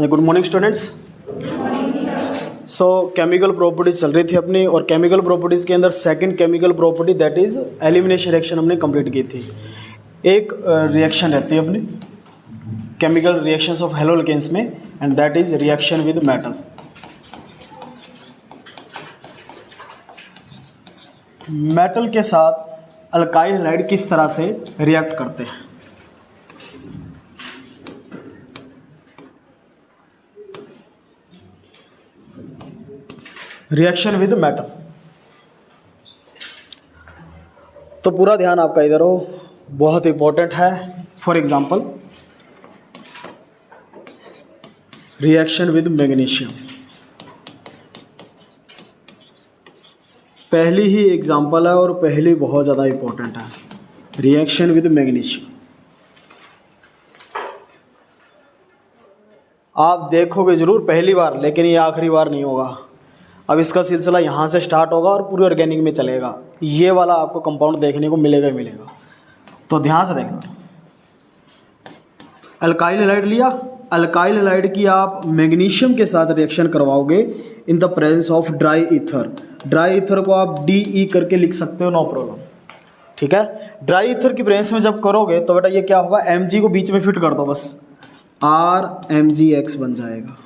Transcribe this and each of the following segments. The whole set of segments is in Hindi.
Good morning students. सो केमिकल प्रॉपर्टीज चल रही थी अपनी, और केमिकल प्रॉपर्टीज़ के अंदर second chemical property that is elimination reaction हमने कंप्लीट की थी। एक रिएक्शन रहती है अपनी केमिकल रिएक्शंस ऑफ हेलोल्केन्स में, and that is reaction with metal. Metal के साथ अल्काइल हाइड्राइड किस तरह से रिएक्ट करते हैं। रिएक्शन विद मेटल, तो पूरा ध्यान आपका इधर हो, बहुत इंपॉर्टेंट है। For example reaction with magnesium, पहली ही एग्जांपल है और पहली बहुत ज़्यादा इंपॉर्टेंट है। रिएक्शन विद मैग्नीशियम आप देखोगे ज़रूर पहली बार, लेकिन ये आखिरी बार नहीं होगा। अब इसका सिलसिला यहाँ से स्टार्ट होगा और पूरे ऑर्गेनिक में चलेगा। ये वाला आपको कंपाउंड देखने को मिलेगा ही मिलेगा, तो ध्यान से देखना। अल्काइल हैलाइड लिया, अल्काइल हैलाइड की आप मैग्नीशियम के साथ रिएक्शन करवाओगे in the presence of dry ether. Dry ether को आप DE करके लिख सकते हो, नो प्रॉब्लम, ठीक है। ड्राई ईथर की प्रेजेंस में जब करोगे तो बेटा ये क्या होगा, Mg को बीच में फिट कर दो, बस RMgX बन जाएगा।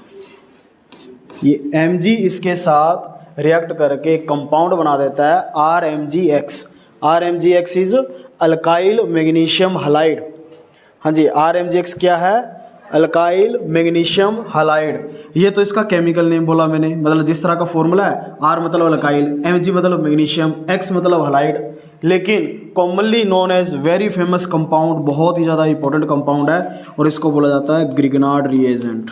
ये Mg इसके साथ रिएक्ट करके कंपाउंड बना देता है RMgX। RMgX is alkyl magnesium halide. हाँ जी, RMgX क्या है, अल्काइल मैग्नीशियम हैलाइड। ये तो इसका केमिकल नेम बोला मैंने, मतलब जिस तरह का फॉर्मूला है, R मतलब अल्काइल, Mg मतलब मैग्नीशियम, X मतलब हैलाइड, लेकिन commonly known as very famous compound, बहुत ही ज़्यादा इंपॉर्टेंट कंपाउंड है, और इसको बोला जाता है ग्रिगनार्ड रिएजेंट।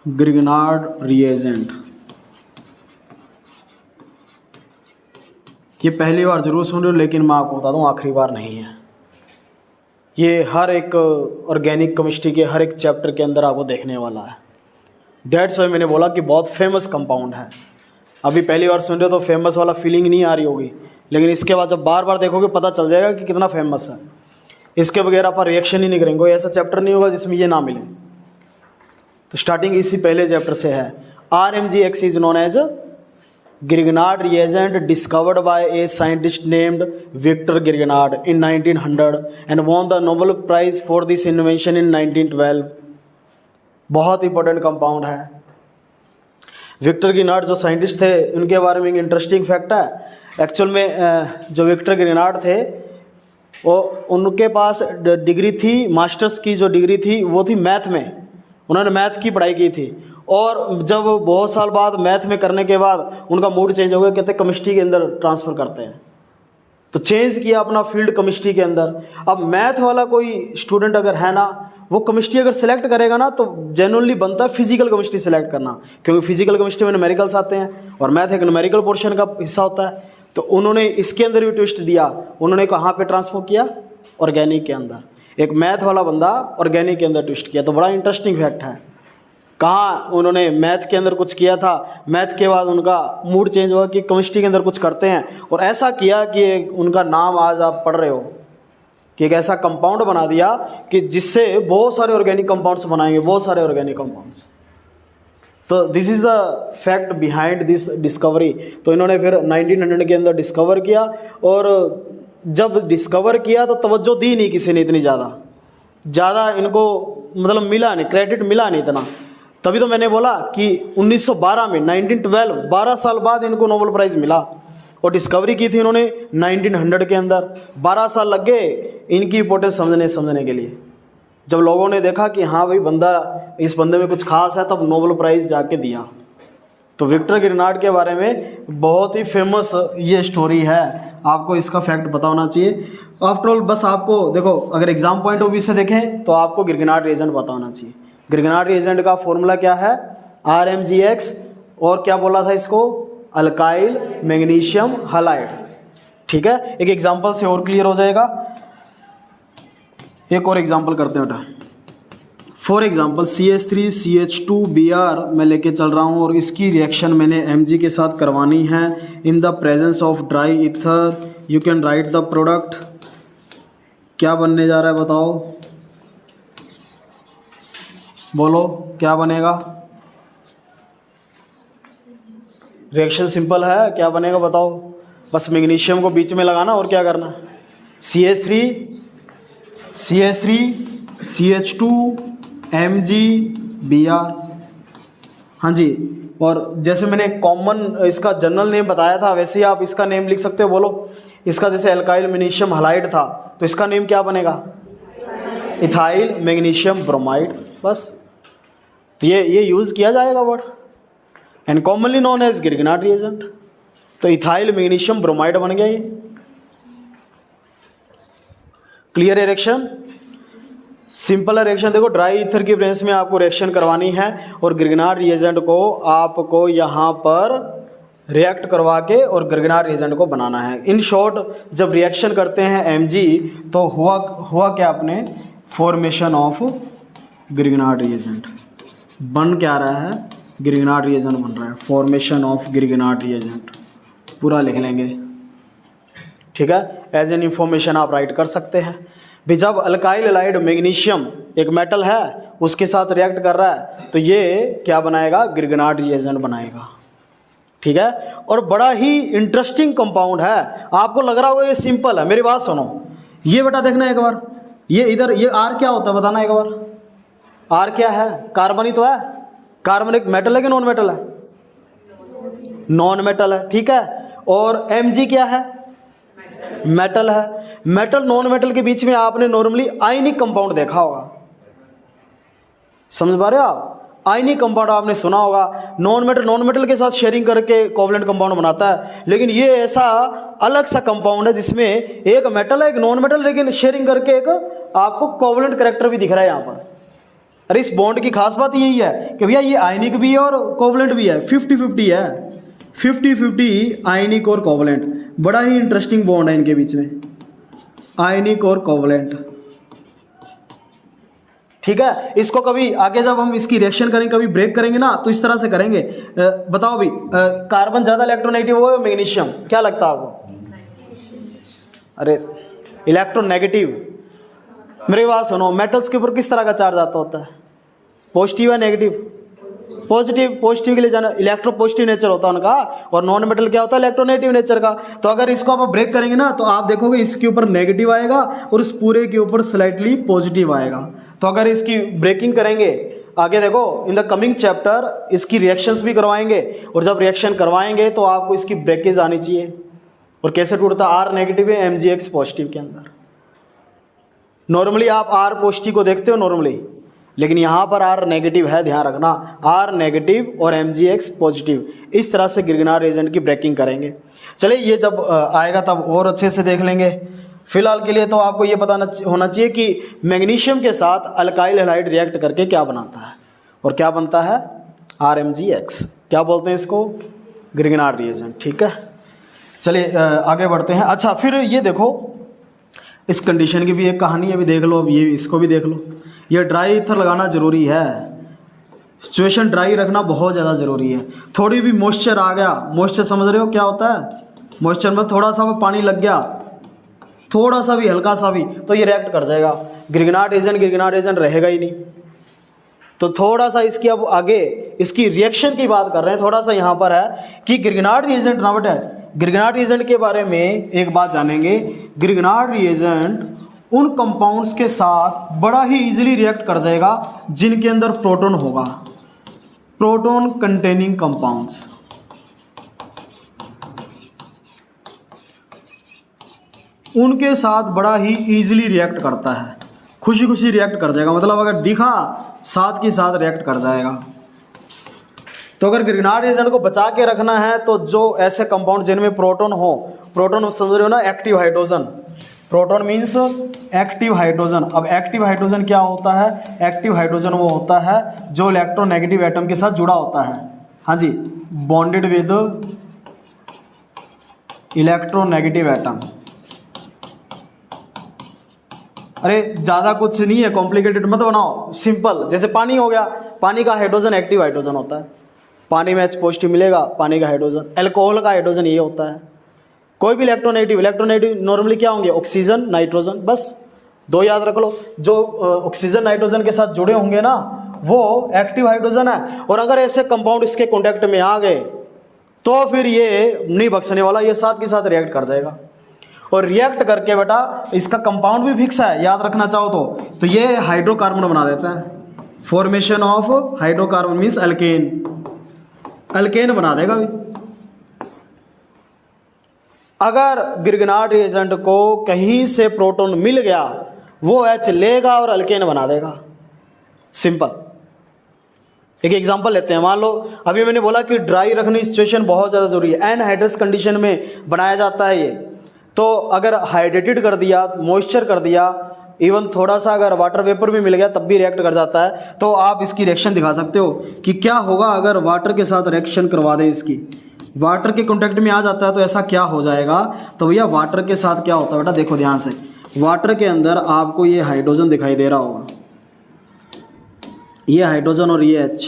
ग्रिगनार्ड रिएजेंट, ये पहली बार जरूर सुन रहे हो, लेकिन मैं आपको बता दूं आखिरी बार नहीं है। ये हर एक ऑर्गेनिक केमिस्ट्री के हर एक चैप्टर के अंदर आपको देखने वाला है। दैट्स वाई मैंने बोला कि बहुत फेमस कंपाउंड है। अभी पहली बार सुन रहे हो तो फेमस वाला फीलिंग नहीं आ रही होगी, लेकिन इसके बाद जब बार बार देखोगे पता चल जाएगा कि कितना फेमस है। इसके बगैर आप रिएक्शन ही नहीं करेंगे, ऐसा चैप्टर नहीं होगा जिसमें ये ना मिले। तो स्टार्टिंग इसी पहले चैप्टर से है। RMgX is known as Grignard reagent discovered by a scientist named Victor Grignard in 1900 and won the Nobel prize for this invention in 1912। बहुत इंपॉर्टेंट कंपाउंड है। विक्टर ग्रिगनार्ड जो साइंटिस्ट थे, उनके बारे में एक इंटरेस्टिंग फैक्ट है। एक्चुअल में जो विक्टर ग्रिगनार्ड थे, वो उनके पास डिग्री थी, मास्टर्स की जो डिग्री थी वो थी मैथ में। उन्होंने मैथ की पढ़ाई की थी, और जब बहुत साल बाद मैथ में करने के बाद उनका मूड चेंज हो गया, कहते हैं केमिस्ट्री के अंदर ट्रांसफ़र करते हैं, तो चेंज किया अपना फील्ड केमिस्ट्री के अंदर। अब मैथ वाला कोई स्टूडेंट अगर है ना, वो केमिस्ट्री अगर सेलेक्ट करेगा ना, तो जेन्युइनली बनता है फिजिकल केमिस्ट्री सेलेक्ट करना, क्योंकि फिजिकल केमिस्ट्री में न्यूमेरिकल्स आते हैं और मैथ एक न्यूमेरिकल पोर्शन का हिस्सा होता है। तो उन्होंने इसके अंदर भी ट्विस्ट दिया, उन्होंने कहाँ पे ट्रांसफर किया, ऑर्गेनिक के अंदर। एक मैथ वाला बंदा ऑर्गेनिक के अंदर ट्विस्ट किया, तो बड़ा इंटरेस्टिंग फैक्ट है। कहाँ उन्होंने मैथ के अंदर कुछ किया था, मैथ के बाद उनका मूड चेंज हुआ कि केमिस्ट्री के अंदर कुछ करते हैं, और ऐसा किया कि उनका नाम आज आप पढ़ रहे हो, कि एक ऐसा कंपाउंड बना दिया कि जिससे बहुत सारे ऑर्गेनिक कंपाउंड्स बनाएंगे, बहुत सारे ऑर्गेनिक कंपाउंड्स। तो this is the fact behind this discovery. तो इन्होंने फिर 1900 के अंदर डिस्कवर किया, और जब डिस्कवर किया तो तवज्जो दी नहीं किसी ने इतनी ज़्यादा इनको, मतलब मिला नहीं, क्रेडिट मिला नहीं इतना। तभी तो मैंने बोला कि 1912 में 1912 12 साल बाद इनको नोबेल प्राइज़ मिला, और डिस्कवरी की थी इन्होंने 1900 के अंदर। 12 साल लग गए इनकी इंपॉर्टेंस समझने के लिए। जब लोगों ने देखा कि हाँ भाई इस बंदे में कुछ खास है, तब नोबेल प्राइज़ जाके दिया। तो विक्टर ग्रिगनार्ड के बारे में बहुत ही फेमस ये स्टोरी है, आपको इसका फैक्ट पता होना चाहिए। आफ्टर ऑल बस आपको देखो, अगर एग्जाम पॉइंट ऑफ व्यू से देखें तो आपको ग्रिगनार्ड रिएजेंट पता होना चाहिए। ग्रिगनार्ड रिएजेंट का फॉर्मूला क्या है, RMgX, और क्या बोला था इसको, अल्काइल मैग्नीशियम हैलाइड, ठीक है। एक एग्जांपल से और क्लियर हो जाएगा। एक और एग्जांपल करते हैं बेटा। फॉर एग्जांपल CH3CH2Br मैं लेके चल रहा हूँ, और इसकी रिएक्शन मैंने Mg के साथ करवानी है in the presence of dry ether. You can write the product. क्या बनने जा रहा है बताओ। बोलो क्या बनेगा? रिएक्शन सिंपल है, क्या बनेगा बताओ? बस मैग्नीशियम को बीच में लगाना और क्या करना है? CH3 CH2 MgBr। हाँ जी, और जैसे मैंने कॉमन इसका जनरल नेम बताया था वैसे ही आप इसका नेम लिख सकते हो। बोलो, इसका जैसे एल्काइल मैग्नीशियम हलाइड था तो इसका नेम क्या बनेगा? Ethyl magnesium bromide. बस, तो ये यूज़ किया जाएगा word, and commonly known as Grignard reagent. तो इथाइल मैग्नीशियम ब्रोमाइड बन गया ये। क्लियर है रिएक्शन? सिंपल है रिएक्शन। देखो, ड्राई ईथर की प्रेजेंस में आपको रिएक्शन करवानी है और गिरगिनाट रिएजेंट को आपको यहाँ पर रिएक्ट करवा के और गिरगिनाट रिएजेंट को बनाना है। इन शॉर्ट, जब रिएक्शन करते हैं Mg तो हुआ क्या अपने? Formation of Grignard reagent. बन क्या रहा है? गिरगिनाट रिएजेंट बन रहा है। फॉर्मेशन ऑफ गिरगिनाट रिएजेंट पूरा लिख लेंगे, ठीक है? एज एन इंफॉर्मेशन आप राइट कर सकते हैं भी। जब अल्काइल हैलाइड मैग्नीशियम एक मेटल है उसके साथ रिएक्ट कर रहा है तो ये क्या बनाएगा? गिरगिनाट रिएजेंट बनाएगा, ठीक है? और बड़ा ही इंटरेस्टिंग कंपाउंड है। आपको लग रहा होगा ये सिंपल है, मेरी बात सुनो। ये बेटा देखना एक बार, ये इधर ये R क्या होता है बताना एक बार। R क्या है? कार्बन ही तो है। कार्बन एक मेटल है कि नॉन मेटल है? नॉन मेटल है, ठीक है? और Mg क्या है? मेटल है। मेटल नॉन मेटल के बीच में आपने नॉर्मली आयनिक कंपाउंड देखा होगा, समझ पा रहे हो आप? आयनिक कंपाउंड आपने सुना होगा। नॉन मेटल के साथ शेयरिंग करके कोवलेंट कंपाउंड बनाता है, लेकिन ये ऐसा अलग सा कंपाउंड है जिसमें एक मेटल है एक नॉन मेटल, लेकिन शेयरिंग करके एक आपको कोवलेंट कैरेक्टर भी दिख रहा है यहाँ पर। अरे इस बॉन्ड की खास बात यही है कि भैया ये आयनिक भी है और कोवलेंट भी है, 50-50 है, 50-50 आयनिक और कोवलेंट। बड़ा ही इंटरेस्टिंग बॉन्ड है इनके बीच में, आयनिक और कोवलेंट, ठीक है? इसको कभी आगे जब हम इसकी रिएक्शन करेंगे, कभी ब्रेक करेंगे ना, तो इस तरह से करेंगे। बताओ भी, कार्बन ज़्यादा इलेक्ट्रोनेगेटिव हो मैग्नीशियम, क्या लगता है आपको? अरे इलेक्ट्रोनेगेटिव। मेरी बात सुनो, मेटल्स के ऊपर किस तरह का चार्ज आता होता है? पॉजिटिव या नेगेटिव? पॉजिटिव के लिए जाना, इलेक्ट्रो पॉजिटिव नेचर होता है उनका, और नॉन मेटल क्या होता है? इलेक्ट्रोनेगेटिव नेचर का। तो अगर इसको आप ब्रेक करेंगे ना तो आप देखोगे इसके ऊपर नेगेटिव आएगा और इस पूरे के ऊपर स्लाइटली पॉजिटिव आएगा। तो अगर इसकी ब्रेकिंग करेंगे आगे, देखो इन द कमिंग चैप्टर इसकी रिएक्शंस भी करवाएंगे, और जब रिएक्शन करवाएंगे तो आपको इसकी ब्रेकेज आनी चाहिए। और कैसे टूटता? R नेगेटिव है MgX पॉजिटिव के अंदर। नॉर्मली आप R पॉजिटिव को देखते हो नॉर्मली, लेकिन यहाँ पर R नेगेटिव है, ध्यान रखना। R नेगेटिव और MgX पॉजिटिव, इस तरह से गिरगिनाट रिएजेंट की ब्रेकिंग करेंगे। चलिए, ये जब आएगा तब और अच्छे से देख लेंगे। फिलहाल के लिए तो आपको ये पता होना चाहिए कि मैग्नीशियम के साथ अल्काइल हैलाइड रिएक्ट करके क्या बनाता है, और क्या बनता है? RMgX। क्या बोलते हैं इसको? गिरगिनाट रिएजेंट, ठीक है? चलिए आगे बढ़ते हैं। अच्छा, फिर ये देखो, इस कंडीशन की भी एक कहानी है, अभी देख लो। अब ये इसको भी देख लो। ये ड्राई ईथर लगाना ज़रूरी है, सिचुएशन ड्राई रखना बहुत ज़्यादा ज़रूरी है। थोड़ी भी मॉइस्चर आ गया, मॉइस्चर समझ रहे हो क्या होता है? मॉइस्चर में थोड़ा सा भी पानी लग गया, थोड़ा सा भी, हल्का सा भी, तो ये रिएक्ट कर जाएगा। गिरगिनाट रिएजेंट रहेगा ही नहीं। तो थोड़ा सा इसकी, अब आगे इसकी रिएक्शन की बात कर रहे हैं, थोड़ा सा यहाँ पर है कि गिरगिनाट रिएजेंट ना बेटा, गिरगिनाट रिएजेंट के बारे में एक बात जानेंगे। गिरगिनाट रिएजेंट उन कंपाउंड्स के साथ बड़ा ही इजीली रिएक्ट कर जाएगा जिनके अंदर प्रोटॉन होगा, प्रोटॉन कंटेनिंग कंपाउंड्स। उनके साथ बड़ा ही इजीली रिएक्ट करता है, खुशी खुशी रिएक्ट कर जाएगा। मतलब अगर दिखा साथ के साथ रिएक्ट कर जाएगा। तो अगर गिरगिनाट रिएजेंट को बचा के रखना है तो जो ऐसे कंपाउंड जिनमें प्रोटॉन हो, प्रोटॉन समझ रहे हो ना, active hydrogen. Proton means active hydrogen. अब एक्टिव हाइड्रोजन क्या होता है? एक्टिव हाइड्रोजन वो होता है जो इलेक्ट्रोनेगेटिव एटम के साथ जुड़ा होता है। हाँ जी, बॉन्डेड विद इलेक्ट्रोनेगेटिव एटम। अरे ज़्यादा कुछ नहीं है, कॉम्प्लिकेटेड मत बनाओ, सिंपल। जैसे पानी हो गया, पानी का हाइड्रोजन एक्टिव हाइड्रोजन होता है, पानी में H पॉजिटिव मिलेगा, पानी का हाइड्रोजन। अल्कोहल का हाइड्रोजन ये होता है। कोई भी इलेक्ट्रोनेगेटिव नॉर्मली क्या होंगे? ऑक्सीजन, नाइट्रोजन, बस दो याद रख लो। जो ऑक्सीजन नाइट्रोजन के साथ जुड़े होंगे ना, वो एक्टिव हाइड्रोजन है, और अगर ऐसे कंपाउंड इसके कॉन्टैक्ट में आ गए तो फिर ये नहीं बख्शने वाला, ये साथ के साथ रिएक्ट कर जाएगा। और रिएक्ट करके बेटा इसका कंपाउंड भी फिक्स है, याद रखना चाहो तो ये हाइड्रोकार्बन बना देता है। Formation of hydrocarbon means alkane बना देगा भी। अगर गिरगनाट रिएजेंट को कहीं से प्रोटॉन मिल गया वो H लेगा और अल्केन बना देगा, सिंपल। एक एग्जांपल लेते हैं, मान लो अभी मैंने बोला कि ड्राई रखने की सिचुएशन बहुत ज़्यादा जरूरी है, एनहाइड्रस कंडीशन में बनाया जाता है ये। तो अगर हाइड्रेटेड कर दिया, मॉइस्चर कर दिया, इवन थोड़ा सा अगर वाटर वेपर भी मिल गया तब भी रिएक्ट कर जाता है। तो आप इसकी रिएक्शन दिखा सकते हो कि क्या होगा अगर वाटर के साथ रिएक्शन करवा दें, इसकी वाटर के कॉन्टैक्ट में आ जाता है तो ऐसा क्या हो जाएगा। तो भैया वाटर के साथ क्या होता है बेटा, देखो ध्यान से, वाटर के अंदर आपको ये हाइड्रोजन दिखाई दे रहा होगा, ये हाइड्रोजन और ये H,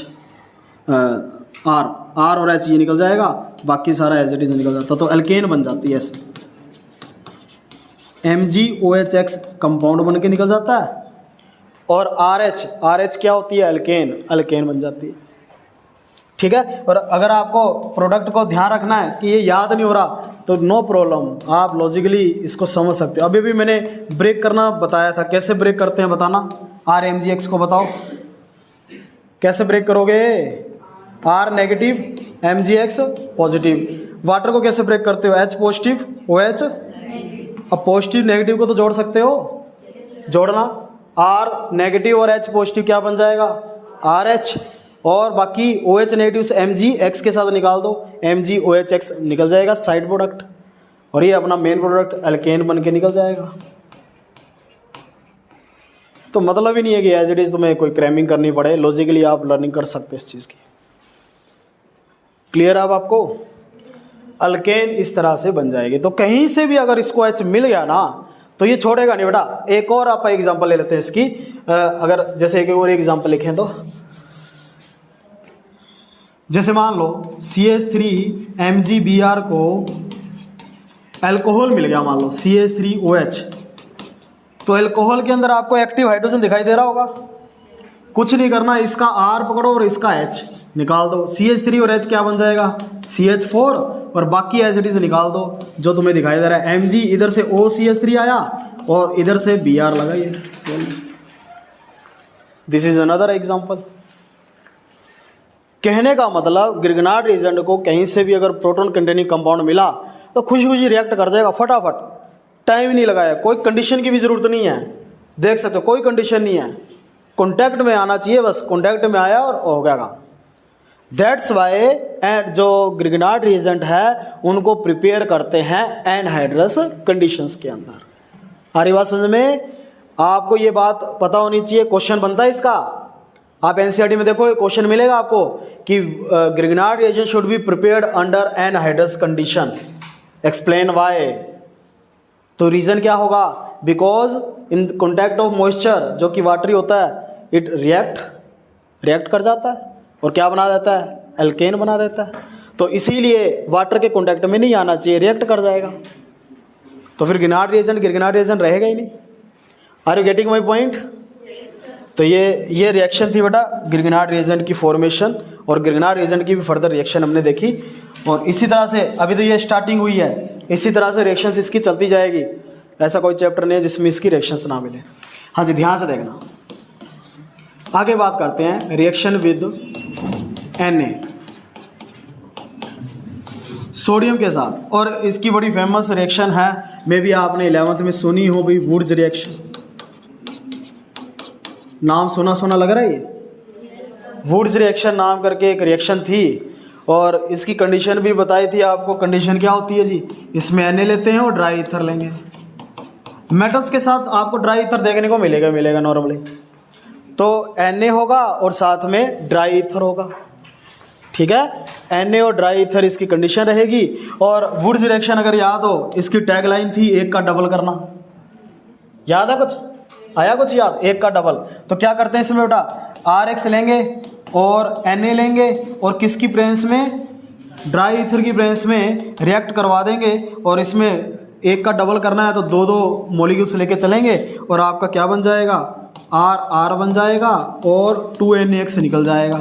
आर और H ये निकल जाएगा, बाकी सारा एज इट इज निकल जाता, तो अल्केन बन जाती है ऐसे, MgOH कंपाउंड बन के निकल जाता है। और RH क्या होती है, अल्केन बन जाती है, ठीक है। और अगर आपको प्रोडक्ट को ध्यान रखना है कि ये याद नहीं हो रहा तो नो प्रॉब्लम, आप लॉजिकली इसको समझ सकते हो। अभी भी मैंने ब्रेक करना बताया था, कैसे ब्रेक करते हैं बताना। RMgX को बताओ कैसे ब्रेक करोगे, R negative MgX positive. Water को कैसे ब्रेक करते हो, H पॉजिटिव OH, अब पॉजिटिव नेगेटिव को तो जोड़ सकते हो, जोड़ना, R नेगेटिव और H पॉजिटिव क्या बन जाएगा, RH, और बाकी OH नेगेटिव से MgX के साथ निकाल दो, MgOHX निकल जाएगा साइड प्रोडक्ट, और ये अपना मेन प्रोडक्ट अल्केन बन के निकल जाएगा। तो मतलब ही नहीं है कि एज इट इज तुम्हें कोई क्रैमिंग करनी पड़े, लॉजिकली आप लर्निंग कर सकते हो इस चीज़ की। क्लियर अब आपको, अल्केन इस तरह से बन जाएगी। तो कहीं से भी अगर इसको H मिल गया ना तो ये छोड़ेगा नहीं बेटा। एक और आप एग्जांपल ले लेते हैं इसकी, अगर जैसे एक और एग्जांपल लिखें तो जैसे मान लो CH3MgBr को अल्कोहल मिल गया, मान लो CH3OH, तो अल्कोहल के अंदर आपको एक्टिव हाइड्रोजन दिखाई दे रहा होगा। कुछ नहीं करना, इसका R पकड़ो और इसका H निकाल दो, CH3 और H क्या बन जाएगा, CH4, और बाकी एज इट इज निकाल दो जो तुम्हें दिखाई दे रहा है। Mg इधर से OCH3 आया और इधर से Br लगाइए। This is another example. कहने का मतलब गिरगनाट रिएजेंट को कहीं से भी अगर प्रोटॉन कंटेनिंग कंपाउंड मिला तो खुशी खुशी रिएक्ट कर जाएगा फटाफट, टाइम नहीं लगाया, कोई कंडीशन की भी ज़रूरत नहीं है। देख सकते हो कोई कंडीशन नहीं है, कॉन्टैक्ट में आना चाहिए, बस कॉन्टैक्ट में आया और हो गया काम। दैट्स वाई जो गिरगनाट रिएजेंट है उनको प्रिपेयर करते हैं एनहाइड्रस कंडीशंस के अंदर। आ रही बात समझ में? आपको ये बात पता होनी चाहिए, क्वेश्चन बनता है इसका। आप एनसीईआरटी में देखो क्वेश्चन मिलेगा आपको कि Grignard reagent should be prepared under anhydrous condition, explain why. तो रीज़न क्या होगा, because in contact of moisture जो कि वाटरी होता है इट रिएक्ट कर जाता है और क्या बना देता है, अल्केन बना देता है। तो इसीलिए वाटर के कॉन्टैक्ट में नहीं आना चाहिए, रिएक्ट कर जाएगा। तो फिर गिरगनाट रिएजेंट रहेगा ही नहीं। Are you getting my point? तो ये रिएक्शन थी बेटा गिरगनाट रिएजेंट की फॉर्मेशन, और गिरगनाट रिएजेंट की भी फर्दर रिएक्शन हमने देखी। और इसी तरह से अभी तो ये स्टार्टिंग हुई है, इसी तरह से रिएक्शंस इसकी चलती जाएगी। ऐसा कोई चैप्टर नहीं है जिसमें इसकी रिएक्शंस ना मिले। हाँ जी, ध्यान से देखना। आगे बात करते हैं रिएक्शन विद Na, सोडियम के साथ। और इसकी बड़ी फेमस रिएक्शन है, मे बी आपने 11th में सुनी हो भी, वुड्स रिएक्शन। नाम सुना लग रहा है ये? वुड्स रिएक्शन नाम करके एक रिएक्शन थी, और इसकी कंडीशन भी बताई थी आपको। कंडीशन क्या होती है जी, इसमें Na लेते हैं और ड्राई ईथर लेंगे। मेटल्स के साथ आपको ड्राई ईथर देखने को मिलेगा नॉर्मली। तो Na होगा और साथ में ड्राई ईथर होगा, ठीक है। Na और ड्राई ईथर इसकी कंडीशन रहेगी। और वुड्स रिएक्शन अगर याद हो, इसकी टैगलाइन थी एक का डबल करना। याद है कुछ? आया कुछ याद? एक का डबल। तो क्या करते हैं इसमें बेटा, RX लेंगे और Na लेंगे और किसकी प्रेजेंस में, ड्राई ईथर की प्रेजेंस में रिएक्ट करवा देंगे। और इसमें एक का डबल करना है तो दो मॉलिक्यूल्स लेके चलेंगे और आपका क्या बन जाएगा, आर बन जाएगा और 2NaX निकल जाएगा,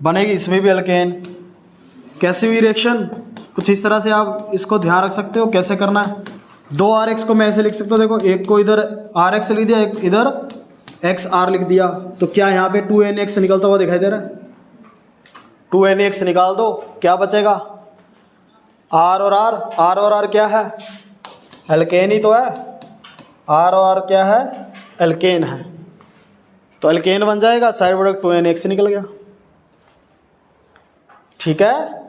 बनेगी इसमें भी अल्केन। कैसी हुई रिएक्शन, कुछ इस तरह से आप इसको ध्यान रख सकते हो कैसे करना है। 2RX को मैं ऐसे लिख सकता हूँ, देखो एक को इधर RX लिख दिया, एक इधर XR लिख दिया, तो क्या यहाँ पे 2NaX निकलता हुआ दिखाई दे रहा है। 2NaX निकाल दो, क्या बचेगा, R और R क्या है, अल्केन ही तो है। R और R क्या है, अल्केन है, तो अल्केन बन जाएगा, साइड प्रोडक्ट 2NaX निकल गया। ठीक है,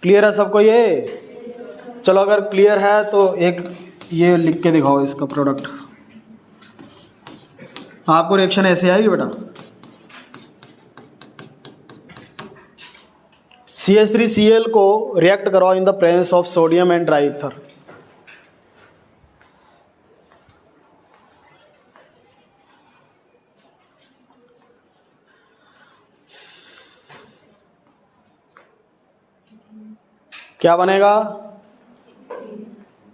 क्लियर है सबको ये। चलो अगर क्लियर है तो एक ये लिख के दिखाओ इसका प्रोडक्ट, आपको रिएक्शन ऐसे आएगी बेटा। CH3Cl को रिएक्ट करवाओ in the presence of sodium and dry ether. क्या बनेगा,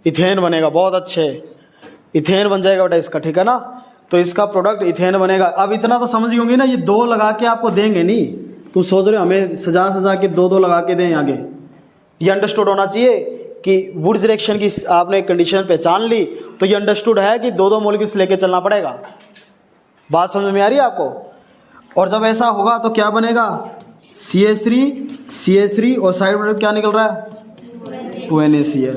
इथेन बनेगा, बहुत अच्छे, इथेन बन जाएगा बेटा इसका, ठीक है ना। तो इसका प्रोडक्ट इथेन बनेगा। अब इतना तो समझ होंगे ना, ये दो लगा के आपको देंगे नहीं, तुम सोच रहे हो हमें सजा के दो लगा के दें आगे। ये अंडरस्टूड होना चाहिए कि वुड्स रिएक्शन की आपने कंडीशन पहचान ली, तो ये अंडरस्टूड है कि दो मॉलिक्यूल्स लेके चलना पड़ेगा। बात समझ में आ रही है आपको। और जब ऐसा होगा तो क्या बनेगा, CH3 और साइड प्रोडक्ट क्या निकल रहा है, 2NaCl।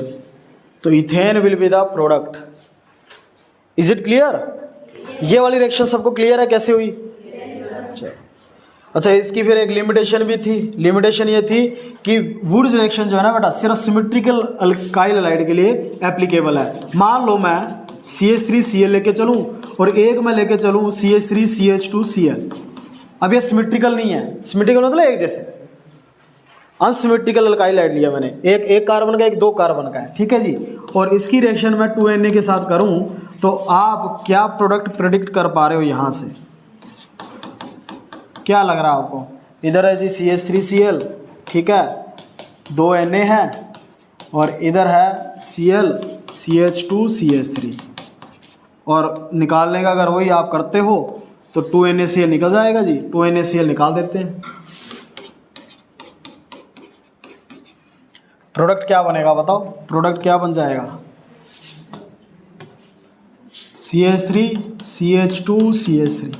तो ethane will be the product. Is it clear, ये वाली रिएक्शन सबको क्लियर है कैसे हुई। अच्छा, इसकी फिर एक लिमिटेशन भी थी। लिमिटेशन ये थी कि वुड्स रिएक्शन जो है ना बेटा सिर्फ सिमेट्रिकल अल्काइल हैलाइड के लिए एप्लीकेबल है। मान लो मैं CH3Cl लेके चलूँ और एक मैं लेके चलूँ CH3CH2Cl, अब ये सिमेट्रिकल नहीं है। सिमेट्रिकल मतलब एक जैसे, अनसिमेट्रिकल अल्काइल हैलाइड लिया मैंने, एक कार्बन का, एक 2 कार्बन का है, ठीक है जी। और इसकी रिएक्शन मैं 2Na के साथ करूं तो आप क्या प्रोडक्ट प्रेडिक्ट कर पा रहे हो यहाँ से, क्या लग रहा है आपको। इधर है जी CH3Cl, ठीक है, 2Na है, और इधर है Cl CH2CH3, और निकालने का अगर वही आप करते हो तो 2NaCl निकल जाएगा जी। 2NaCl निकाल देते हैं, प्रोडक्ट क्या बनेगा बताओ, प्रोडक्ट क्या बन जाएगा, CH3 CH2 CH3,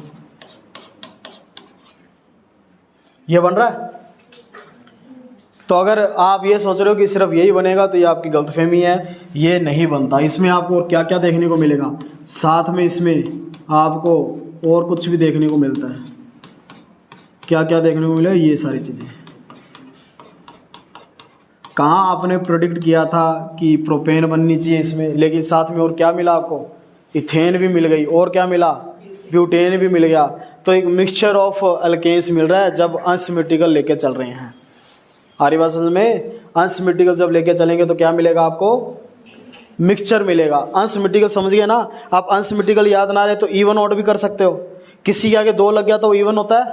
ये बन रहा है। तो अगर आप ये सोच रहे हो कि सिर्फ यही बनेगा तो ये आपकी गलतफहमी है, ये नहीं बनता। इसमें आपको और क्या क्या देखने को मिलेगा, साथ में इसमें आपको और कुछ भी देखने को मिलता है। क्या क्या देखने को मिलेगा, ये सारी चीज़ें। कहाँ आपने प्रोडिक्ट किया था कि प्रोपेन बननी चाहिए इसमें, लेकिन साथ में और क्या मिला आपको, इथेन भी मिल गई, और क्या मिला, ब्यूटेन भी मिल गया। तो एक मिक्सचर ऑफ अल्केन्स मिल रहा है जब अनसिमेट्रिकल लेके चल रहे हैं। आ रही बात समझ में। अनसिमेट्रिकल जब लेके चलेंगे तो क्या मिलेगा आपको, मिक्सचर मिलेगा। अनसिमेट्रिकल समझ गए ना आप। अनसिमेट्रिकल याद ना रहे तो इवन ऑड भी कर सकते हो। किसी के आगे 2 लग गया तो वो इवन होता है,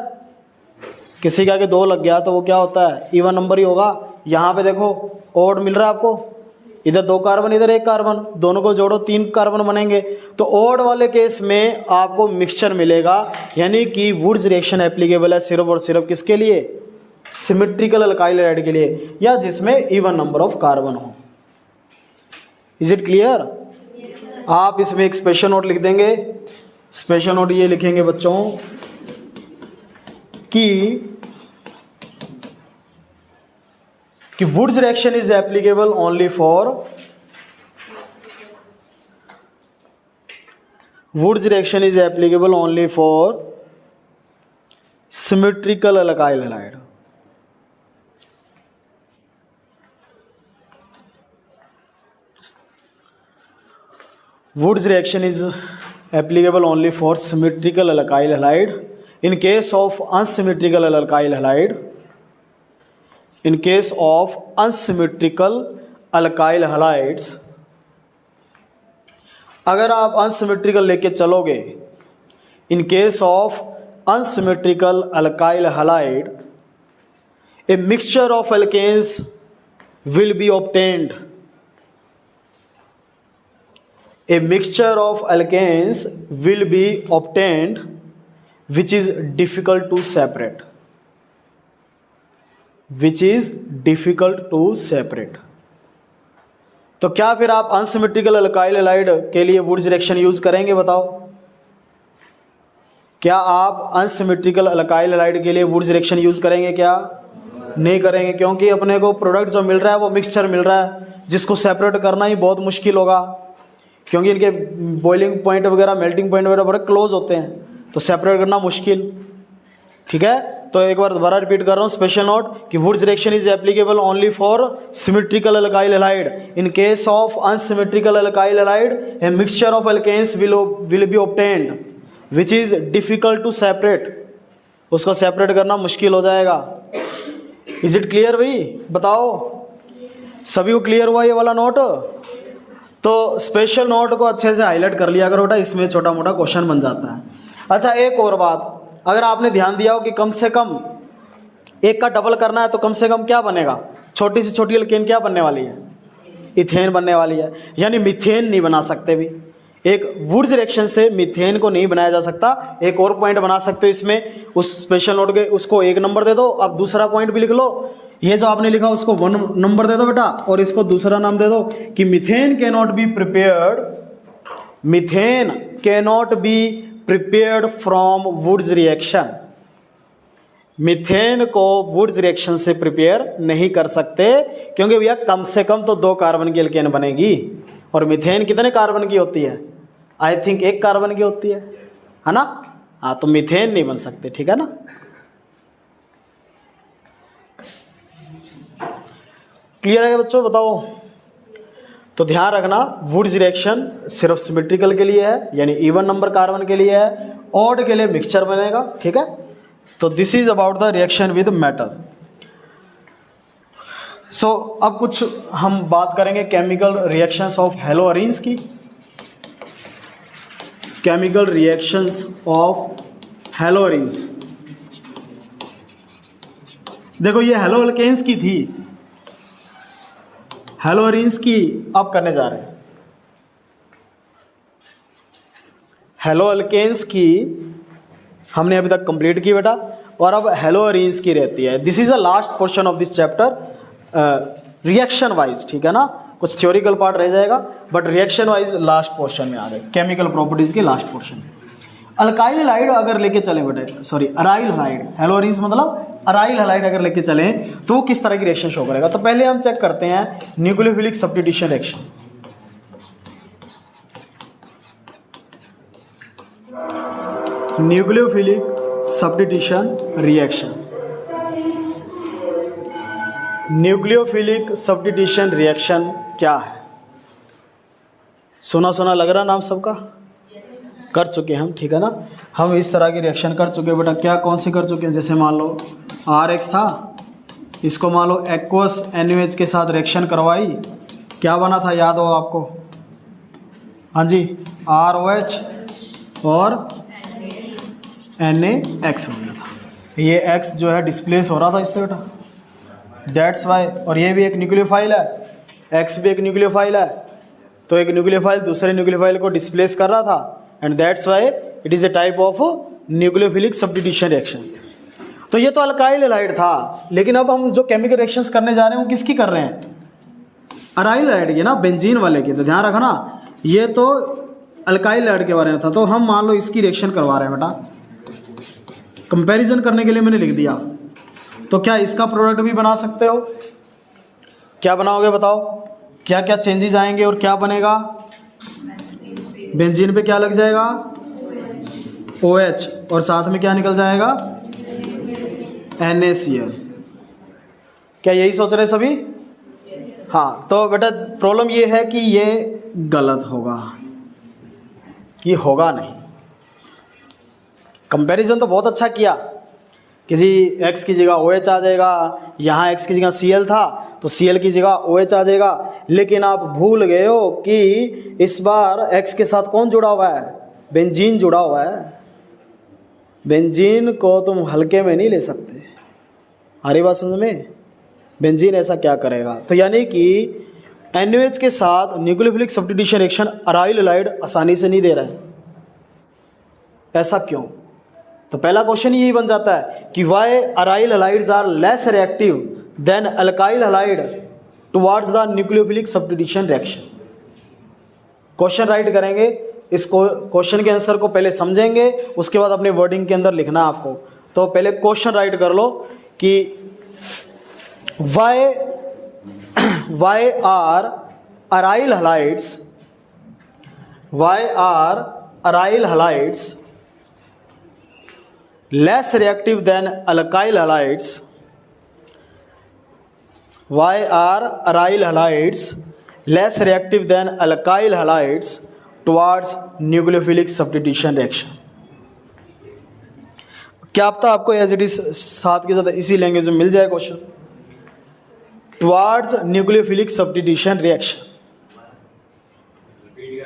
किसी के आगे 2 लग गया तो वो क्या होता है, इवन नंबर ही होगा। यहाँ पे देखो ऑड मिल रहा है आपको, इधर 2 कार्बन इधर 1 कार्बन, दोनों को जोड़ो 3 कार्बन बनेंगे। तो ऑड वाले केस में आपको मिक्सचर मिलेगा, यानी कि वुड्स रिएक्शन एप्लीकेबल है सिर्फ और सिर्फ किसके लिए, सिमेट्रिकल अल्काइल हैलाइड के लिए, या जिसमें इवन नंबर ऑफ कार्बन हो। Is it clear. आप इसमें एक स्पेशल नोट लिख देंगे। स्पेशल नोट ये लिखेंगे बच्चों कि Wurtz reaction is applicable only for, woods reaction is applicable only for symmetrical alkyl halide. Wood's reaction is applicable only for symmetrical alkyl halide. In case of unsymmetrical alkyl halide, in case of unsymmetrical alkyl halides, अगर आप unsymmetrical लेके चलोगे, in case of unsymmetrical alkyl halide, a mixture of alkanes will be obtained. A mixture of alkanes will be obtained which is difficult to separate, which is difficult to separate. तो क्या फिर आप अनसिमेट्रिकल अल्काइल हैलाइड के लिए वुड्स रिएक्शन यूज करेंगे? बताओ, क्या आप अनसिमेट्रिकल अल्काइल हैलाइड के लिए वुड्स रिएक्शन यूज करेंगे? क्या नहीं करेंगे, क्योंकि अपने को प्रोडक्ट जो मिल रहा है वो मिक्सचर मिल रहा है, जिसको सेपरेट करना ही बहुत मुश्किल होगा, क्योंकि इनके बॉइलिंग पॉइंट वगैरह, मेल्टिंग पॉइंट वगैरह बड़े क्लोज होते हैं, तो सेपरेट करना मुश्किल। ठीक है, तो एक बार दोबारा रिपीट कर रहा हूँ, स्पेशल नोट कि Wurtz reaction is applicable only for symmetrical alkyl halide. In case of unsymmetrical alkyl halide a mixture of alkanes will be obtained which is difficult to separate, उसको सेपरेट करना मुश्किल हो जाएगा। इज इट क्लियर भाई? बताओ, सभी को क्लियर हुआ ये वाला नोट? तो स्पेशल नोट को अच्छे से हाईलाइट कर लिया करो बेटा, इसमें छोटा मोटा क्वेश्चन बन जाता है। अच्छा, एक और बात, अगर आपने ध्यान दिया हो कि कम से कम एक का डबल करना है तो कम से कम क्या बनेगा? छोटी से छोटी अल्केन क्या बनने वाली है? इथेन बनने वाली है, यानी मीथेन नहीं बना सकते भी। एक वुड्स रिएक्शन से मीथेन को नहीं बनाया जा सकता। एक और पॉइंट बना सकते हो इसमें, उस स्पेशल नोट के उसको 1 नंबर दे दो। अब दूसरा पॉइंट भी लिख लो, ये जो आपने लिखा उसको 1 नंबर दे दो बेटा, और इसको दूसरा नाम दे दो कि methane can not be prepared, methane can not be prepared from Wurtz reaction. Methane को वुड्स रिएक्शन से प्रिपेयर नहीं कर सकते, क्योंकि भैया कम से कम तो 2 कार्बन की एल्केन बनेगी, और मीथेन कितने कार्बन की होती है? आई थिंक 1 कार्बन की होती है ना? हाँ, तो मीथेन नहीं बन सकते। ठीक है ना? क्लियर है बच्चों? बताओ। तो ध्यान रखना, वुड्स रिएक्शन सिर्फ सिमेट्रिकल के लिए है, यानी इवन नंबर कार्बन के लिए है, ऑड के लिए मिक्सचर बनेगा। ठीक है, तो this is about the reaction with metal. So अब कुछ हम बात करेंगे केमिकल रिएक्शंस ऑफ हैलोअरीन्स की। केमिकल रिएक्शंस ऑफ हैलोअरीन्स, देखो ये हैलो अल्केन्स की थी, हैलोअरीन्स की अब करने जा रहे हैं। हैलो अल्केन्स की हमने अभी तक कंप्लीट की बेटा, और अब हैलोअरीन्स की रहती है। This is the last portion of this chapter reaction wise. ठीक है ना, कुछ थ्योरिकल पार्ट रह जाएगा, but reaction wise last portion में आ गए, केमिकल प्रॉपर्टीज के लास्ट पोर्शन। अल्काइल हैलाइड अगर लेके चले बेटे, सॉरी अराइल हैलाइड, हैलोअरीन्स मतलब अराइल हैलाइड अगर लेके चलें तो वो किस तरह की रिएक्शन शो करेगा? तो पहले हम चेक करते हैं nucleophilic substitution reaction. Nucleophilic substitution reaction, nucleophilic substitution reaction क्या है? सुना सुना लग रहा नाम सबका? कर चुके हम, ठीक है ना? हम इस तरह की रिएक्शन कर चुके हैं बेटा। क्या कौन सी कर चुके हैं? जैसे मान लो RH था, इसको मान लो एक्वस NaOH के साथ रिएक्शन करवाई, क्या बना था याद हो आपको? हाँ जी, ROH और NaX बना था। ये X जो है डिस्प्लेस हो रहा था इससे बेटा, दैट्स वाई। और ये भी एक न्यूक्लियोफाइल है, X भी एक न्यूक्लियोफाइल है, तो एक न्यूक्लियोफाइल दूसरे न्यूक्लियोफाइल को डिस्प्लेस कर रहा था, and that's why it is a type of nucleophilic substitution reaction. तो ये तो अल्काइल हैलाइड था, लेकिन अब हम जो केमिकल रिएक्शंस करने जा रहे हैं वो किसकी कर रहे हैं? अराइल हैलाइड की ना, बेंजीन वाले की। तो ध्यान रखना, ये तो अल्काइल हैलाइड के बारे में था, तो हम मान लो इसकी रिएक्शन करवा रहे हैं बेटा। कंपैरिजन करने के लिए मैंने लिख दिया, तो क्या इसका प्रोडक्ट भी बना सकते हो? क्या बनाओगे बताओ? क्या क्या चेंजेस आएंगे और क्या बनेगा? बेंजीन पे क्या लग जाएगा? OH, और साथ में क्या निकल जाएगा? NaCl। क्या यही सोच रहे सभी? हाँ, तो बेटा प्रॉब्लम ये है कि ये गलत होगा, ये होगा नहीं। कंपैरिजन तो बहुत अच्छा किया, किसी X की जगह OH आ जाएगा, यहाँ X की जगह Cl था तो Cl की जगह OH आ जाएगा, लेकिन आप भूल गए हो कि इस बार X के साथ कौन जुड़ा हुआ है? बेंजीन जुड़ा हुआ है। बेंजीन को तुम हल्के में नहीं ले सकते, आ रही बात समझ में? बेंजीन ऐसा क्या करेगा? तो यानी कि NaOH के साथ nucleophilic substitution reaction aryl halide आसानी से नहीं दे रहा है, ऐसा क्यों? तो पहला क्वेश्चन यही बन जाता है कि why aryl halides are less reactive than alkyl halide towards the nucleophilic substitution reaction. Question write करेंगे, इस क्वेश्चन के आंसर को पहले समझेंगे, उसके बाद अपने वर्डिंग के अंदर लिखना है आपको। तो पहले क्वेश्चन राइट कर लो कि why are aryl halides less reactive than alkyl halides? Why are aryl halides less reactive than alkyl halides towards nucleophilic substitution reaction? क्या पता आपको एज इट इज साथ के साथ इसी लैंग्वेज में मिल जाए question. Towards nucleophilic substitution reaction,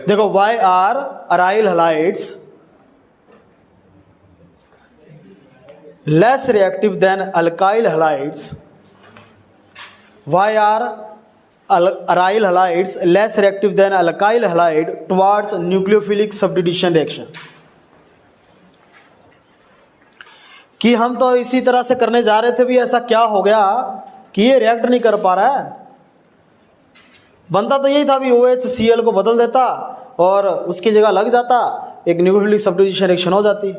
देखो why are aryl halides less reactive than alkyl halides. Why are aryl halides less reactive than alkyl halide towards nucleophilic substitution reaction? कि हम तो इसी तरह से करने जा रहे थे भी, ऐसा क्या हो गया कि ये रिएक्ट नहीं कर पा रहा है? बनता तो यही था भी OHCl को बदल देता और उसकी जगह लग जाता, एक न्यूक्लियोफिलिक सब्स्टिट्यूशन रिएक्शन हो जाती।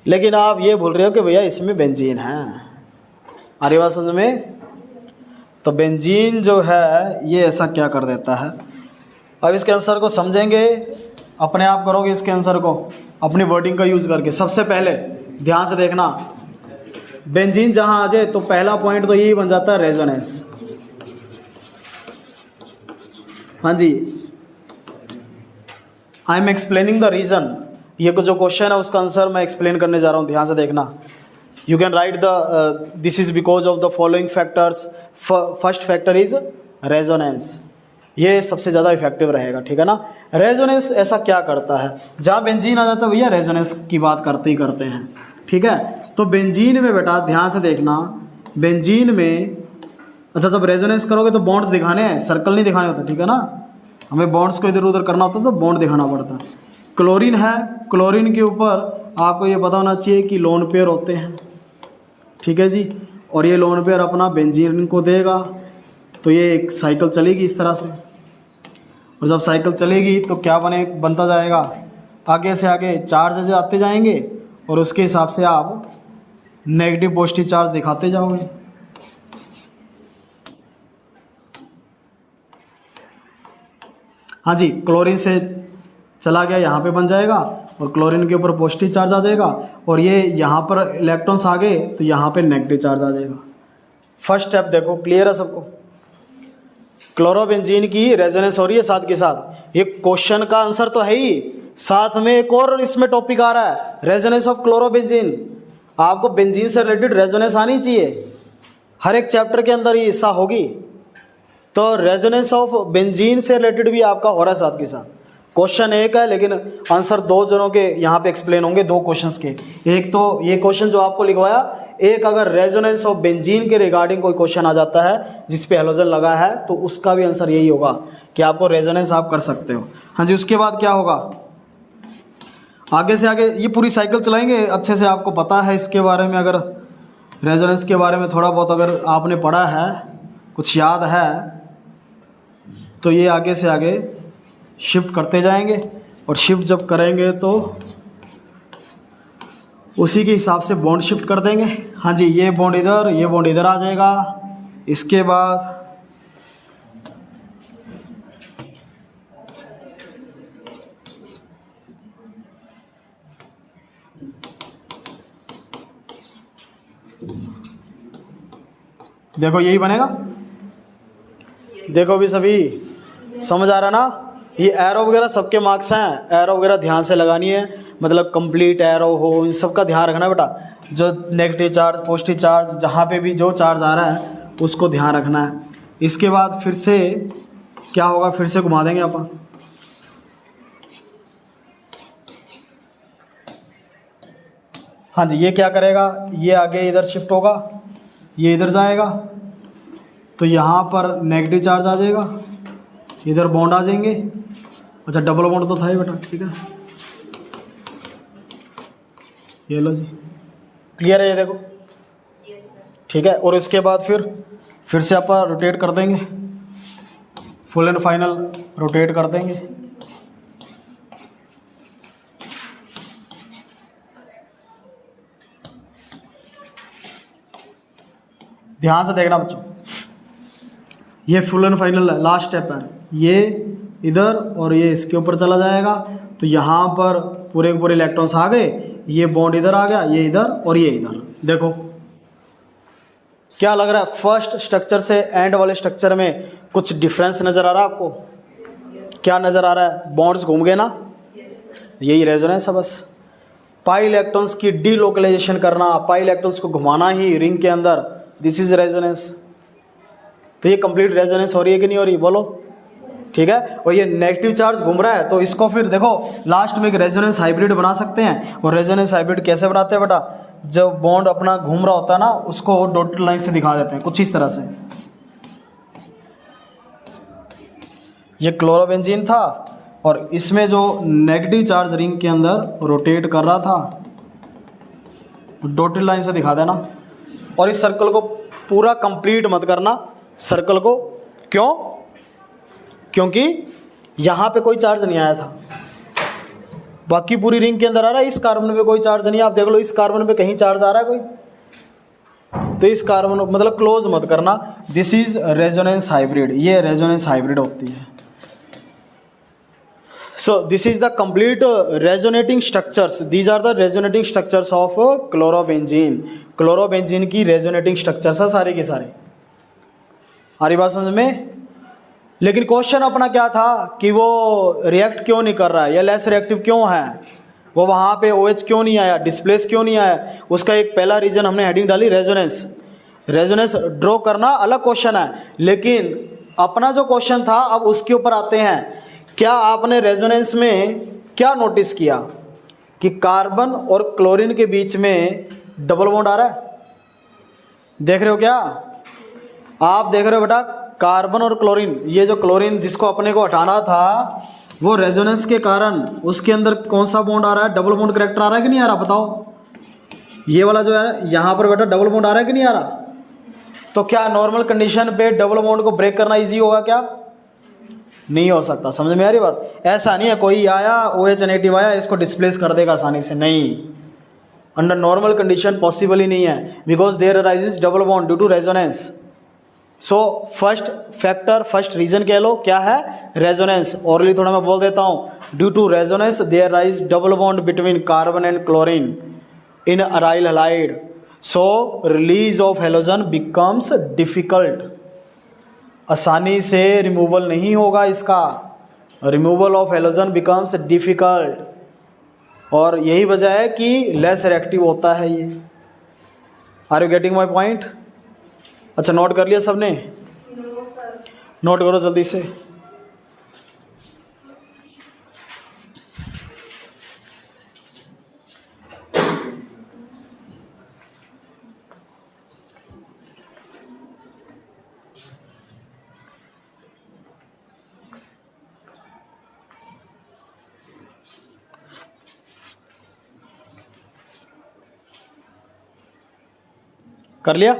लेकिन आप ये बोल रहे हो कि भैया इसमें बेंजीन है। आ रही बात समझ में? तो बेंजीन जो है ये ऐसा क्या कर देता है। अब इसके आंसर को समझेंगे, अपने आप करोगे इसके आंसर को अपनी वर्डिंग का यूज़ करके। सबसे पहले ध्यान से देखना, बेंजीन जहाँ आ जाए तो पहला पॉइंट तो यही बन जाता है, रेजोनेंस। हाँ जी, I am explaining the reason. ये जो क्वेश्चन है उसका आंसर मैं एक्सप्लेन करने जा रहा हूँ, ध्यान से देखना। You can write this is because of the following factors. First factor is resonance, ये सबसे ज़्यादा इफेक्टिव रहेगा, ठीक है ना। रेजोनेंस ऐसा क्या करता है, जहाँ बेंजीन आ जाता है भैया रेजोनेंस की बात करते ही करते हैं, ठीक है। तो बेंजीन में बेटा ध्यान से देखना, बेंजीन में अच्छा जब रेजोनेंस करोगे तो बॉन्ड्स दिखाने हैं, सर्कल नहीं दिखाने होते, ठीक है ना। हमें बॉन्ड्स को इधर उधर करना होता तो बॉन्ड दिखाना पड़ता है। क्लोरीन है, क्लोरीन के ऊपर आपको ये पता होना चाहिए कि लोन पेयर होते हैं, ठीक है जी। और ये लोन पेयर अपना बेंजीन को देगा, तो ये एक साइकिल चलेगी इस तरह से। और जब साइकिल चलेगी तो क्या बनता जाएगा, आगे से आगे चार्ज आते जाएंगे और उसके हिसाब से आप नेगेटिव पॉजिटिव चार्ज दिखाते जाओगे। हाँ जी, क्लोरीन से चला गया यहाँ पे बन जाएगा और क्लोरीन के ऊपर पॉजिटिव चार्ज आ जाएगा, और ये यहाँ पर इलेक्ट्रॉन्स आ गए तो यहाँ पे नेगेटिव चार्ज आ जाएगा। फर्स्ट स्टेप देखो, क्लियर है सबको। क्लोरोबेंजीन की रेजोनेंस हो रही है साथ के साथ। ये क्वेश्चन का आंसर तो है ही, साथ में एक और इसमें टॉपिक आ रहा है, रेजोनेंस ऑफ क्लोरोबेंजीन। आपको बेंजीन से रिलेटेड रेजोनेंस आनी चाहिए, हर एक चैप्टर के अंदर ये हिस्सा होगी। तो रेजोनेंस ऑफ बेंजीन से रिलेटेड भी आपका हो रहा है साथ के साथ। क्वेश्चन एक है लेकिन आंसर दो जनों के यहाँ पे एक्सप्लेन होंगे, दो क्वेश्चंस के। एक तो ये क्वेश्चन जो आपको लिखवाया, एक अगर रेजोनेंस ऑफ बेंजीन के रिगार्डिंग कोई क्वेश्चन आ जाता है जिस पे हैलोजन लगा है तो उसका भी आंसर यही होगा कि आपको रेजोनेंस आप कर सकते हो। हाँ जी, उसके बाद क्या होगा, आगे से आगे ये पूरी साइकिल चलाएंगे अच्छे से। आपको पता है इसके बारे में, अगर रेजोनेंस के बारे में थोड़ा बहुत अगर आपने पढ़ा है, कुछ याद है, तो ये आगे से आगे शिफ्ट करते जाएंगे, और शिफ्ट जब करेंगे तो उसी के हिसाब से बॉन्ड शिफ्ट कर देंगे। हाँ जी, ये बॉन्ड इधर, ये बॉन्ड इधर आ जाएगा। इसके बाद देखो यही बनेगा। देखो भी सभी समझ आ रहा ना। ये एरो वगैरह सबके मार्क्स हैं, एरो वगैरह ध्यान से लगानी है, मतलब कंप्लीट एरो हो, इन सब का ध्यान रखना बेटा। जो नेगेटिव चार्ज, पॉजिटिव चार्ज, जहाँ पे भी जो चार्ज आ रहा है उसको ध्यान रखना है। इसके बाद फिर से क्या होगा, फिर से घुमा देंगे अपन। हाँ जी, ये क्या करेगा, ये आगे इधर शिफ्ट होगा, ये इधर जाएगा, तो यहाँ पर नेगेटिव चार्ज आ जाएगा, इधर बॉन्ड आ जाएंगे। अच्छा डबल बॉन्ड तो था ही बेटा, ठीक है। ये लो जी, क्लियर है ये देखो, ठीक है। और इसके बाद फिर से आप रोटेट कर देंगे, फुल एंड फाइनल रोटेट कर देंगे। ध्यान से देखना बच्चों, ये full and final last step है। ये इधर और ये इसके ऊपर चला जाएगा, तो यहाँ पर पूरे के पूरे इलेक्ट्रॉन्स आ गए, ये बॉन्ड इधर आ गया, ये इधर और ये इधर। देखो क्या लग रहा है, फर्स्ट स्ट्रक्चर से एंड वाले स्ट्रक्चर में कुछ डिफरेंस नज़र आ रहा है आपको? क्या नज़र आ रहा है? बॉन्ड्स घूम गए ना, यही रेजोनेंस है बस। पाई इलेक्ट्रॉन्स की डीलोकलाइजेशन करना, पाई इलेक्ट्रॉन्स को घुमाना ही रिंग के अंदर, दिस इज रेजोनेंस। तो ये कंप्लीट रेजोनेंस हो रही है कि नहीं हो रही, बोलो, ठीक है। और ये नेगेटिव चार्ज घूम रहा है, तो इसको फिर देखो लास्ट में एक रेजोनेंस हाइब्रिड बना सकते हैं। और रेजोनेंस हाइब्रिड कैसे बनाते हैं बेटा, जब बॉन्ड अपना घूम रहा होता है ना, उसको डॉटेड लाइन से दिखा देते हैं कुछ इस तरह से। ये क्लोरोबेंजीन था और इसमें जो नेगेटिव चार्ज रिंग के अंदर रोटेट कर रहा था, डॉटेड लाइन से दिखा देना। और इस सर्कल को पूरा कंप्लीट मत करना सर्कल को, क्यों? क्योंकि यहाँ पे कोई चार्ज नहीं आया था, बाकी पूरी रिंग के अंदर आ रहा है, इस कार्बन पे कोई चार्ज नहीं है। आप देख लो इस कार्बन पे कहीं चार्ज आ रहा है कोई, तो इस कार्बन मतलब क्लोज मत करना। दिस इज रेजोनेंस हाइब्रिड, ये रेजोनेंस हाइब्रिड होती है। So this is the complete resonating structures, these are the resonating structures of chlorobenzene. Chlorobenzene की रेजोनेटिंग स्ट्रक्चर्स है सारे के सारे। आ रही बात समझ में? लेकिन क्वेश्चन अपना क्या था कि वो रिएक्ट क्यों नहीं कर रहा है या लेस रिएक्टिव क्यों है, वो वहाँ पे OH क्यों नहीं आया, डिस्प्लेस क्यों नहीं आया? उसका एक पहला रीज़न हमने हेडिंग डाली रेजोनेंस। रेजोनेंस ड्रॉ करना अलग क्वेश्चन है, लेकिन अपना जो क्वेश्चन था अब उसके ऊपर आते हैं। क्या आपने रेजोनेंस में क्या नोटिस किया कि कार्बन और क्लोरीन के बीच में डबल बॉन्ड आ रहा है? देख रहे हो क्या आप? देख रहे हो बेटा, कार्बन और क्लोरीन, ये जो क्लोरीन जिसको अपने को हटाना था, वो रेजोनेंस के कारण उसके अंदर कौन सा बॉन्ड आ रहा है? डबल बॉन्ड करेक्टर आ रहा है कि नहीं आ रहा, बताओ? ये वाला जो है यहाँ पर बेटा डबल बॉन्ड आ रहा है कि नहीं आ रहा? तो क्या नॉर्मल कंडीशन पे डबल बॉन्ड को ब्रेक करना इजी होगा क्या? नहीं हो सकता। समझ में आ रही बात? ऐसा नहीं है कोई आया OH नेगेटिव आया इसको डिस्प्लेस कर देगा आसानी से, नहीं। अंडर नॉर्मल कंडीशन पॉसिबल ही नहीं है, because there arises double bond due to resonance. So first factor, first reason कह लो क्या है? रेजोनेंस। ओरली थोड़ा मैं बोल देता हूँ, due to resonance there rise double bond between carbon and chlorine in aryl halide, so release of halogen becomes difficult. आसानी से रिमूवल नहीं होगा इसका, removal of halogen becomes difficult, और यही वजह है कि लेस रिएक्टिव होता है ये। Are you getting my point? अच्छा नोट कर लिया सबने? नोट करो जल्दी से। कर लिया?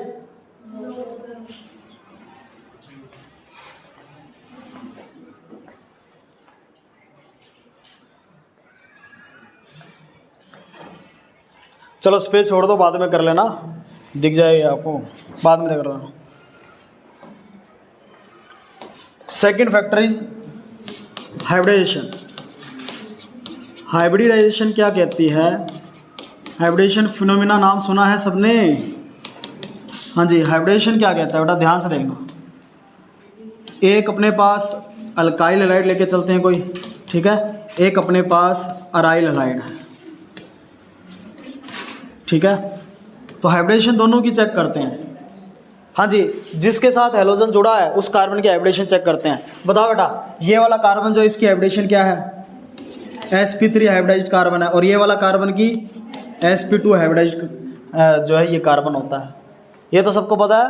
चलो स्पेस छोड़ दो, बाद में कर लेना, दिख जाएगी आपको, बाद में कर लेना। Second factor is hybridization. Hybridization क्या कहती है? हाइब्रिडेशन फिनोमिना नाम सुना है सबने? हाँ जी, हाइब्रिडेशन क्या कहता है बेटा, ध्यान से देखना। एक अपने पास अल्काइल हैलाइड लेके चलते हैं कोई, ठीक है, एक अपने पास अराइल हैलाइड है, ठीक है। तो हाइब्रिडेशन दोनों की चेक करते हैं। हाँ जी, जिसके साथ हैलोजन जुड़ा है उस कार्बन की हाइब्रिडेशन चेक करते हैं। बताओ बेटा, ये वाला कार्बन जो इसकी हाइब्रिडेशन क्या है? sp3 हाइब्रिडाइज्ड कार्बन है, और ये वाला कार्बन की sp2 हाइब्रिडाइज्ड जो है ये कार्बन होता है। ये तो सबको पता है,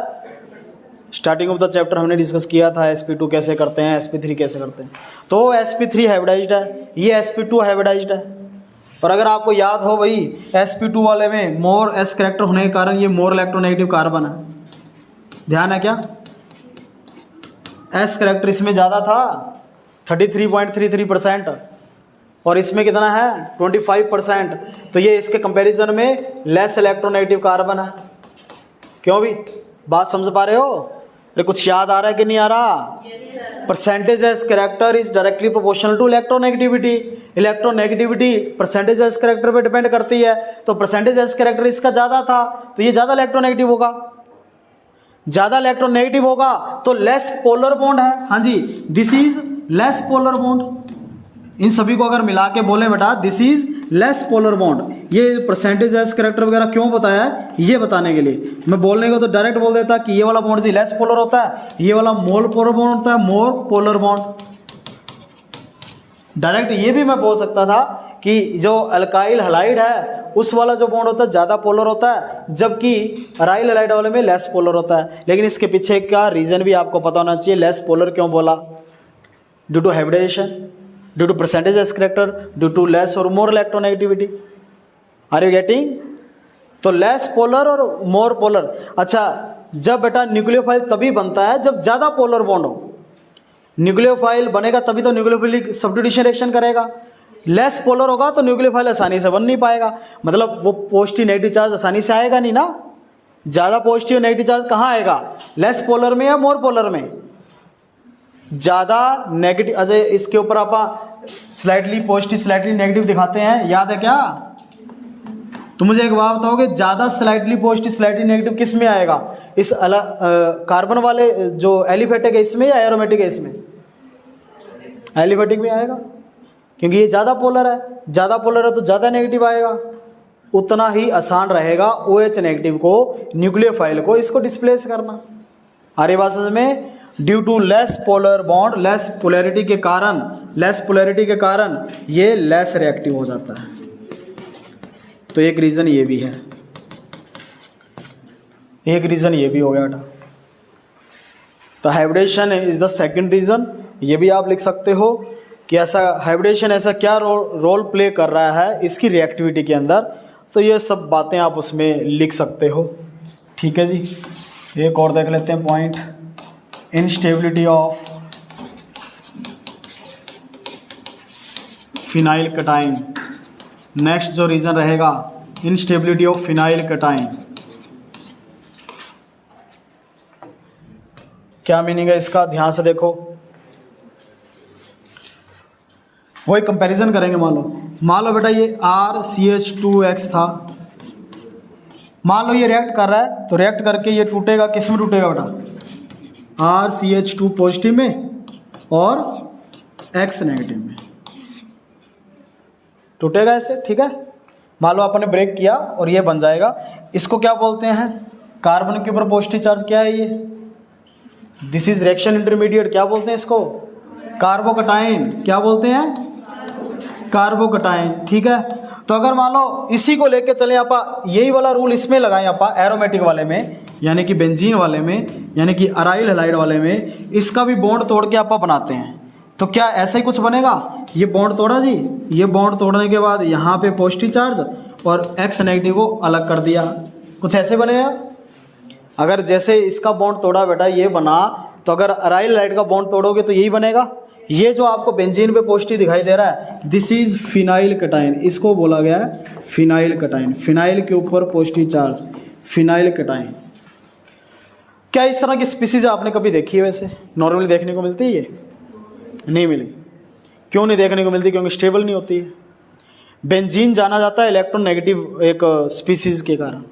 स्टार्टिंग ऑफ द चैप्टर हमने डिस्कस किया था sp2 कैसे करते हैं, sp3 कैसे करते हैं। तो sp3 हाइब्रिडाइज्ड है, ये sp2 हाइब्रिडाइज्ड है। पर अगर आपको याद हो भाई sp2 वाले में मोर s कैरेक्टर होने के कारण ये मोर इलेक्ट्रोनेगेटिव कार्बन है, ध्यान है क्या? s कैरेक्टर इसमें ज़्यादा था 33.33% और इसमें कितना है 25%। तो ये इसके कंपैरिजन में लेस इलेक्ट्रोनेगेटिव कार्बन है। क्यों भी बात समझ पा रहे हो? अरे कुछ याद आ रहा है कि नहीं आ रहा? Percentage s character is directly proportional to electronegativity. Electronegativity percentage s character पे डिपेंड करती है, तो परसेंटेज एस कैरेक्टर इसका ज़्यादा था तो ये ज़्यादा इलेक्ट्रोनेगेटिव होगा। ज़्यादा इलेक्ट्रोनेगेटिव होगा तो लेस पोलर बॉन्ड है। हाँ जी, this is less polar bond. इन सभी को अगर मिला के बोलें बेटा this is less polar bond. ये परसेंटेज एस कैरेक्टर वगैरह क्यों बताया है? ये बताने के लिए। मैं बोलने को तो डायरेक्ट बोल देता कि ये वाला बॉन्ड जी लेस पोलर होता है, ये वाला मोर पोलर बॉन्ड होता है, मोर पोलर बॉन्ड। डायरेक्ट ये भी मैं बोल सकता था कि जो अल्काइल हलाइड है उस वाला जो बॉन्ड होता है ज़्यादा पोलर होता है, जबकि अराइल हलाइड वाले में लेस पोलर होता है। लेकिन इसके पीछे का रीज़न भी आपको पता होना चाहिए, लेस पोलर क्यों बोला? Due to hybridization, due to percentage s character, due to less और more electronegativity. Are you getting? तो लेस पोलर और मोर पोलर। अच्छा, जब बेटा न्यूक्लियोफाइल तभी बनता है जब ज़्यादा पोलर बॉन्ड हो। न्यूक्लियोफाइल बनेगा तभी तो न्यूक्लियोफिलिक सब्स्टिट्यूशन रिएक्शन करेगा। लेस पोलर होगा तो न्यूक्लियोफाइल आसानी से बन नहीं पाएगा, मतलब वो पॉजिटिव नेगेटिव चार्ज आसानी से आएगा नहीं ना। ज़्यादा पॉजिटिव नेगेटिव चार्ज कहाँ आएगा? लेस पोलर में या मोर पोलर में? ज़्यादा नेगेटिव। अजय इसके ऊपर आप स्लाइटली पॉजिटिव स्लाइटली नेगेटिव दिखाते हैं, याद है क्या? तो मुझे एक बात बताओगे, ज़्यादा स्लाइटली पॉजिटिव स्लाइटली नेगेटिव किस में आएगा? इस कार्बन वाले जो एलिफेटिक है इसमें या एरोमेटिक है इसमें? एलिफेटिक में आएगा, क्योंकि ये ज़्यादा पोलर है। ज़्यादा पोलर है तो ज़्यादा नेगेटिव आएगा। उतना ही आसान रहेगा OH नेगेटिव को, न्यूक्लियोफाइल को इसको डिस्प्लेस करना। आरे बात समझ में? Due to less polar bond, less polarity के कारण ये लेस रिएक्टिव हो जाता है। तो एक रीज़न ये भी है, एक रीज़न ये भी हो गया बेटा। तो hybridization is the second reason. ये भी आप लिख सकते हो कि ऐसा हाइब्रिडेशन ऐसा क्या रोल प्ले कर रहा है इसकी रिएक्टिविटी के अंदर। तो ये सब बातें आप उसमें लिख सकते हो। ठीक है जी, एक और देख लेते हैं point, instability of phenyl कटाइन। Next जो रीज़न रहेगा इनस्टेबिलिटी ऑफ फिनाइल कटाइन। क्या मीनिंग है इसका? ध्यान से देखो, वही कंपैरिजन करेंगे। मान लो बेटा ये RCH2X था, मान लो ये रिएक्ट कर रहा है, तो रिएक्ट करके ये टूटेगा, किस में टूटेगा बेटा? RCH2 पॉजिटिव में और X नेगेटिव में टूटेगा ऐसे। ठीक है, मान लो आपने ब्रेक किया और ये बन जाएगा। इसको क्या बोलते हैं? कार्बन के ऊपर पॉजिटिव चार्ज क्या है ये? This is reaction intermediate. क्या बोलते हैं इसको? कार्बोकटाइन। क्या बोलते हैं? कार्बोकटाइन। ठीक है, तो अगर मान लो इसी को लेके चले आप, यही वाला रूल इसमें लगाएं आप एरोमेटिक वाले में, यानी कि बेंजीन वाले में, यानी कि अराइल हलाइड वाले में, इसका भी बॉन्ड तोड़ के आप बनाते हैं, तो क्या ऐसा ही कुछ बनेगा? ये बॉन्ड तोड़ा जी, ये बॉन्ड तोड़ने के बाद यहाँ पे पॉजिटिव चार्ज और X नेगेटिव को अलग कर दिया, कुछ ऐसे बनेगा। अगर जैसे इसका बॉन्ड तोड़ा बेटा ये बना, तो अगर अराइल हलाइड का बॉन्ड तोड़ोगे तो यही बनेगा। ये जो आपको बेंजीन पे पॉजिटिव दिखाई दे रहा है, दिस इज फिनाइल कटाइन, इसको बोला गया है फिनाइल कटाइन। फिनाइल के ऊपर पॉजिटिव चार्ज, फिनाइल कटाइन। क्या इस तरह की स्पीसीज आपने कभी देखी है? वैसे नॉर्मली देखने को मिलती है ये? नहीं मिली। क्यों नहीं देखने को मिलती? क्योंकि स्टेबल नहीं होती है। बेंजीन जाना जाता है इलेक्ट्रॉन नेगेटिव एक स्पीसीज के कारण।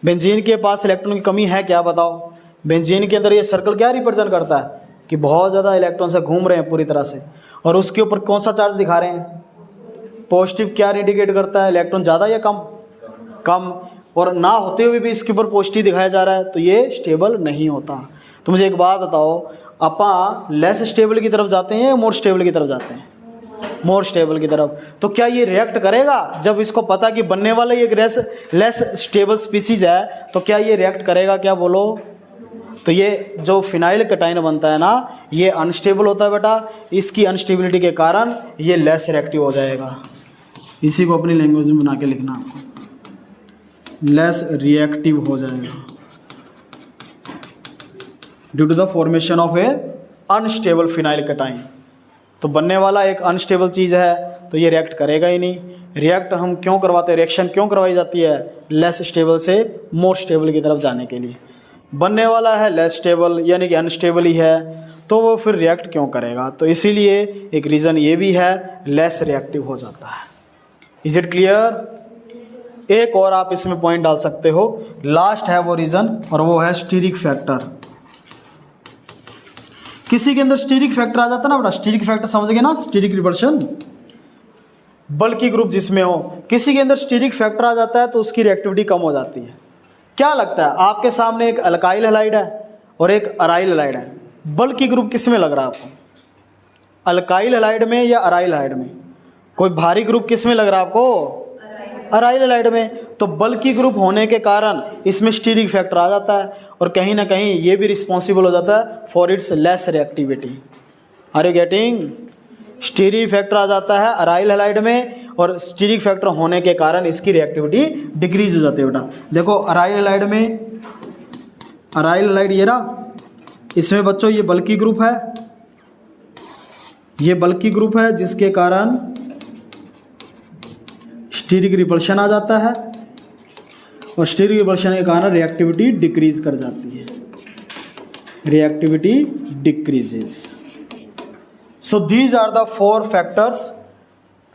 बेंजीन के पास इलेक्ट्रॉन की कमी है क्या? बताओ। बेंजीन के अंदर ये सर्कल क्या रिप्रेजेंट करता है कि बहुत ज़्यादा इलेक्ट्रॉन से घूम रहे हैं पूरी तरह से, और उसके ऊपर कौन सा चार्ज दिखा रहे हैं? पॉजिटिव। क्या इंडिकेट करता है? इलेक्ट्रॉन ज़्यादा या कम? कम। और ना होते हुए भी इसके ऊपर पॉजिटिव दिखाया जा रहा है, तो ये स्टेबल नहीं होता। तो मुझे एक बात बताओ, अपा लेस स्टेबल की तरफ जाते हैं या मोर स्टेबल की तरफ जाते हैं? मोर स्टेबल की तरफ। तो क्या ये रिएक्ट करेगा? जब इसको पता कि बनने वाला ये एक लेस स्टेबल स्पीसीज है, तो क्या ये रिएक्ट करेगा? क्या बोलो? तो ये जो फिनाइल कटाइन बनता है ना, ये अनस्टेबल होता है बेटा, इसकी अनस्टेबिलिटी के कारण ये लेस रिएक्टिव हो जाएगा। इसी को अपनी लैंग्वेज में बना के लिखना आपको, लेस रिएक्टिव हो जाएगा due to the formation of a unstable phenyl cation. तो बनने वाला एक अनस्टेबल चीज़ है तो ये रिएक्ट करेगा ही नहीं। रिएक्ट हम क्यों करवाते हैं, रिएक्शन क्यों करवाई जाती है, लेस स्टेबल से मोर स्टेबल की तरफ जाने के लिए। बनने वाला है लेस स्टेबल यानी कि अनस्टेबल ही है, तो वो फिर रिएक्ट क्यों करेगा। तो इसीलिए एक रीज़न ये भी है, लेस रिएक्टिव हो जाता है। Is it clear. एक और आप इसमें पॉइंट डाल सकते हो, लास्ट है वो रीज़न, और वो है स्टीरिक फैक्टर। किसी के अंदर स्टीरिक फैक्टर आ जाता है ना बेटा, स्टीरिक फैक्टर समझ गए ना, स्टीरिक रिपल्शन, बल्कि ग्रुप जिसमें हो, किसी के अंदर स्टीरिक फैक्टर आ जाता है तो उसकी रिएक्टिविटी कम हो जाती है। क्या लगता है आपके सामने एक अल्काइल हैलाइड है और एक अराइल हैलाइड है, बल्कि ग्रुप किस में लग रहा है आपको, अल्काइल हैलाइड में या अराइल हैलाइड में? कोई भारी ग्रुप किस में लग रहा है आपको, अराइल हैलाइड में। तो बल्कि ग्रुप होने के कारण इसमें स्टीरिक फैक्टर आ जाता है और कहीं ना कहीं ये भी रिस्पॉन्सिबल हो जाता है for its less reactivity. Are you getting. Steric factor आ जाता है अराइल हैलाइड में और स्टीरिक फैक्टर होने के कारण इसकी रिएक्टिविटी डिक्रीज हो जाती है बेटा। देखो अराइल हैलाइड में, अराइल हैलाइड ये रहा, इसमें बच्चों ये बल्कि ग्रुप है, ये बल्कि ग्रुप है जिसके कारण स्टीरिक रिपल्शन आ जाता है और स्टीरिक रिपल्शन के कारण रिएक्टिविटी डिक्रीज कर जाती है, reactivity decreases. So these are the 4 factors.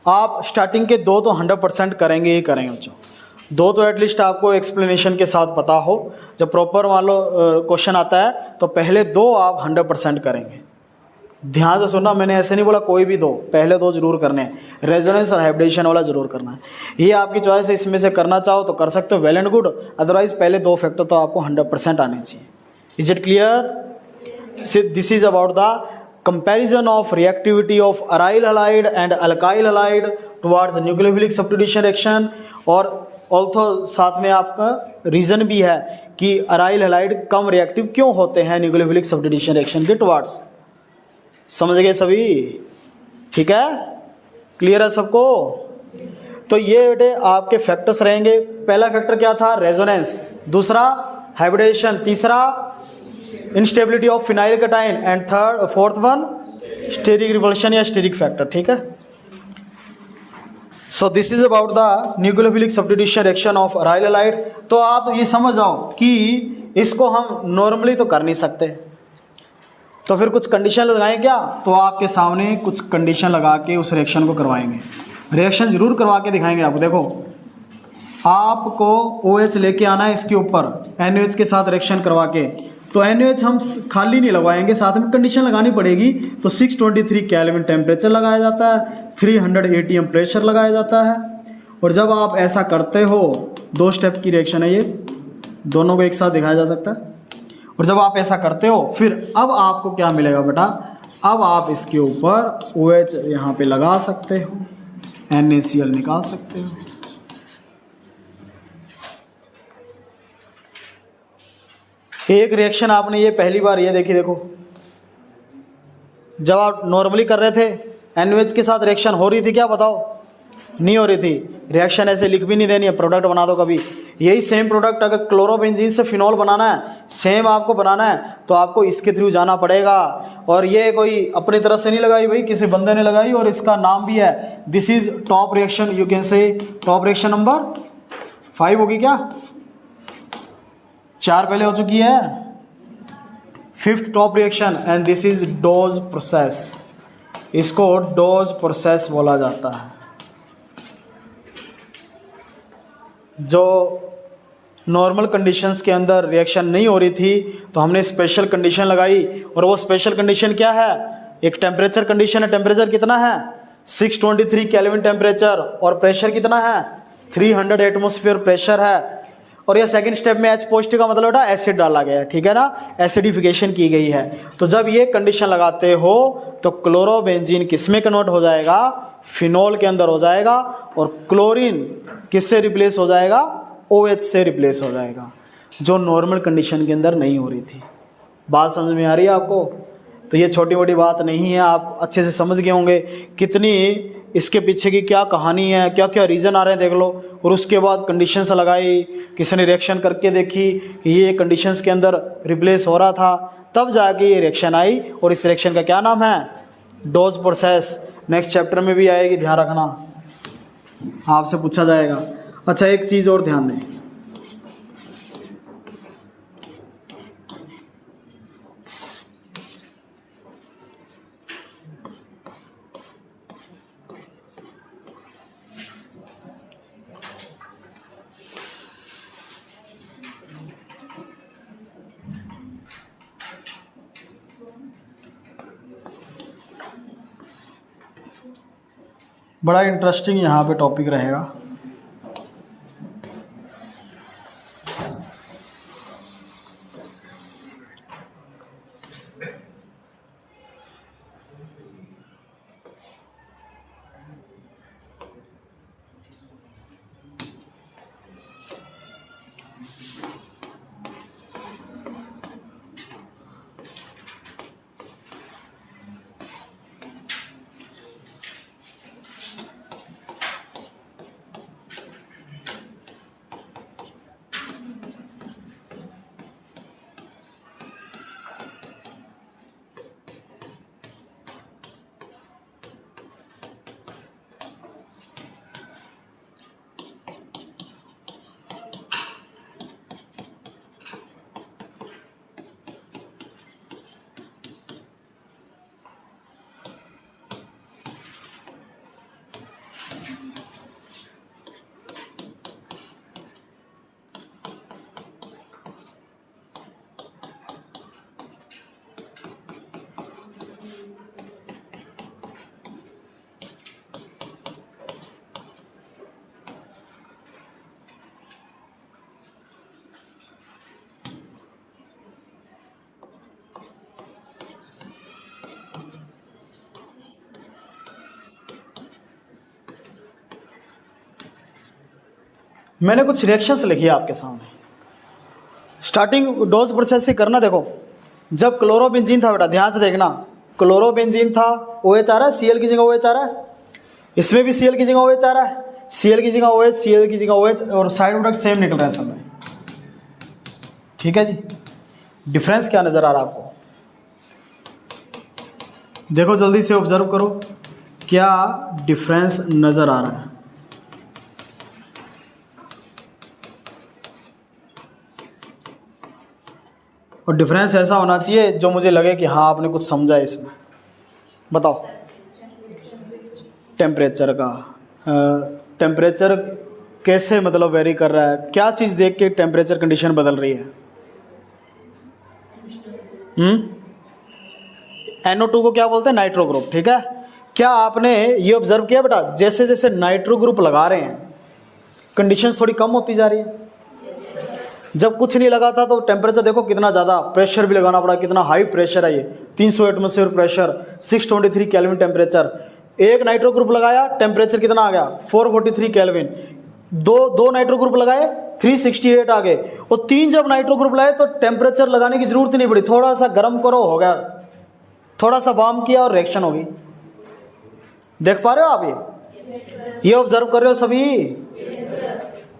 आप स्टार्टिंग के 2 तो 100% करेंगे ही करेंगे बच्चों, 2 तो एटलीस्ट आपको एक्सप्लेनेशन के साथ पता हो। जब प्रॉपर मान लो क्वेश्चन आता है तो पहले 2 आप 100% करेंगे। ध्यान से सुनना, मैंने ऐसे नहीं बोला कोई भी 2, पहले 2 जरूर करने हैं, रेजोनेंस और हाइब्रिडेशन वाला जरूर करना है। ये आपकी चॉइस है, इसमें से करना चाहो तो कर सकते हो, वेल एंड गुड, अदरवाइज पहले 2 फैक्टर तो आपको 100% आने चाहिए। Is it clear. This is about the comparison of reactivity of aryl halide and alkyl halide towards nucleophilic substitution reaction। और ऑल्थो साथ में आपका रीज़न भी है कि अराइल हैलाइड कम रिएक्टिव क्यों होते हैं न्यूक्लियोफिलिक सब्स्टिट्यूशन रिएक्शन के टुवार्ड्स। समझ गए सभी, ठीक है, क्लियर है सबको। तो ये बेटे आपके फैक्टर्स रहेंगे। पहला फैक्टर क्या था, रेजोनेंस, दूसरा हाइब्रिडेशन, तीसरा instability of phenyl cation and fourth one steric repulsion या स्टीरिक फैक्टर, ठीक है। So this is about the nucleophilic substitution reaction of aryl halide. तो आप ये समझ जाओ कि इसको हम नॉर्मली तो कर नहीं सकते, तो फिर कुछ कंडीशन लगाएं क्या, तो आपके सामने कुछ कंडीशन लगा के उस रिएक्शन को करवाएंगे। रिएक्शन जरूर करवा के दिखाएंगे आपको। देखो आपको OH लेके आना है इसके ऊपर, NaOH के साथ रिएक्शन करवा के, तो NaOH हम खाली नहीं लगवाएंगे, साथ में कंडीशन लगानी पड़ेगी। तो 623 केल्विन टेम्परेचर लगाया जाता है, 300 ATM प्रेशर लगाया जाता है। और जब आप ऐसा करते हो, 2 स्टेप की रिएक्शन है ये, दोनों को एक साथ दिखाया जा सकता है। और जब आप ऐसा करते हो फिर अब आपको क्या मिलेगा बेटा, अब आप इसके ऊपर OH यहाँ पे लगा सकते हो, NaCl निकाल सकते हो। एक रिएक्शन आपने ये पहली बार ये देखी, देखो जब आप नॉर्मली कर रहे थे NaOH के साथ रिएक्शन हो रही थी क्या, बताओ, नहीं हो रही थी। रिएक्शन ऐसे लिख भी नहीं देनी है, प्रोडक्ट बना दो कभी। यही सेम प्रोडक्ट अगर क्लोरोबेंजीन से फिनॉल बनाना है, सेम आपको बनाना है, तो आपको इसके थ्रू जाना पड़ेगा। और ये कोई अपनी तरफ से नहीं लगाई भाई, किसी बंदे ने लगाई, और इसका नाम भी है, this is top reaction, you can say top reaction number 5 होगी क्या, 4 पहले हो चुकी है, 5th top reaction, and this is dose process. इसको डोज प्रोसेस बोला जाता है। जो नॉर्मल कंडीशंस के अंदर रिएक्शन नहीं हो रही थी तो हमने स्पेशल कंडीशन लगाई, और वो स्पेशल कंडीशन क्या है, एक टेम्परेचर कंडीशन है। टेम्परेचर कितना है, 623 केल्विन टेम्परेचर, और प्रेशर कितना है, 300 एटमॉस्फेयर प्रेशर है। और ये सेकंड स्टेप में H पॉजिटिव का मतलब बेटा एसिड डाला गया है, ठीक है ना, एसिडिफिकेशन की गई है। तो जब ये कंडीशन लगाते हो तो क्लोरोबेंजीन किस में कन्वर्ट हो जाएगा, फिनॉल के अंदर हो जाएगा, और क्लोरीन किससे रिप्लेस हो जाएगा, OH से रिप्लेस हो जाएगा, जो नॉर्मल कंडीशन के अंदर नहीं हो रही थी। बात समझ में आ रही है आपको? तो ये छोटी मोटी बात नहीं है, आप अच्छे से समझ गए होंगे कितनी इसके पीछे की क्या कहानी है, क्या क्या रीज़न आ रहे हैं देख लो। और उसके बाद कंडीशंस लगाई, किसी ने रिएक्शन करके देखी कि ये कंडीशंस के अंदर रिप्लेस हो रहा था, तब जाके ये रिएक्शन आई। और इस रिएक्शन का क्या नाम है? Dose process. नेक्स्ट चैप्टर में भी आएगी, ध्यान रखना, आपसे पूछा जाएगा। अच्छा, एक चीज़ और ध्यान दें, बड़ा इंटरेस्टिंग यहाँ पे टॉपिक रहेगा। मैंने कुछ रिएक्शंस लिखी है आपके सामने। स्टार्टिंग डोज प्रोसेस से करना, देखो जब क्लोरोबेंजीन था बेटा, ध्यान से देखना, क्लोरोबेंजीन था, OH आ रहा है, Cl की जगह OH आ रहा है, इसमें भी Cl की जगह OH आ रहा है, Cl की जगह OH, Cl की जगह OH, और साइड प्रोडक्ट सेम निकल रहा है सब में। ठीक है जी, डिफरेंस क्या नज़र आ रहा है आपको? देखो जल्दी से ऑब्जर्व करो, क्या डिफरेंस नज़र आ रहा है? और डिफरेंस ऐसा होना चाहिए जो मुझे लगे कि हाँ आपने कुछ समझा है इसमें। बताओ। टेम्परेचर का, टेम्परेचर कैसे मतलब वेरी कर रहा है? क्या चीज़ देख के टेम्परेचर कंडीशन बदल रही है? NO2 को क्या बोलते हैं? Nitro group. ठीक है, क्या आपने ये ऑब्जर्व किया बेटा, जैसे जैसे नाइट्रो ग्रुप लगा रहे हैं कंडीशंस थोड़ी कम होती जा रही है। जब कुछ नहीं लगा था तो टेम्परेचर देखो कितना ज़्यादा, प्रेशर भी लगाना पड़ा, कितना हाई प्रेशर है ये, 300 एटमॉस्फेयर प्रेशर, 623 केल्विन टेम्परेचर। एक नाइट्रो ग्रुप लगाया, टेम्परेचर कितना आ गया? 443 केल्विन। दो नाइट्रो ग्रुप लगाए, 368 आ गए। और 3 जब नाइट्रो ग्रुप लाए तो टेम्परेचर लगाने की जरूरत नहीं पड़ी, थोड़ा सा गर्म करो हो गया, थोड़ा सा वार्म किया और रिएक्शन होगी। देख पा रहे हो आप? ये ऑब्जर्व कर रहे हो सभी?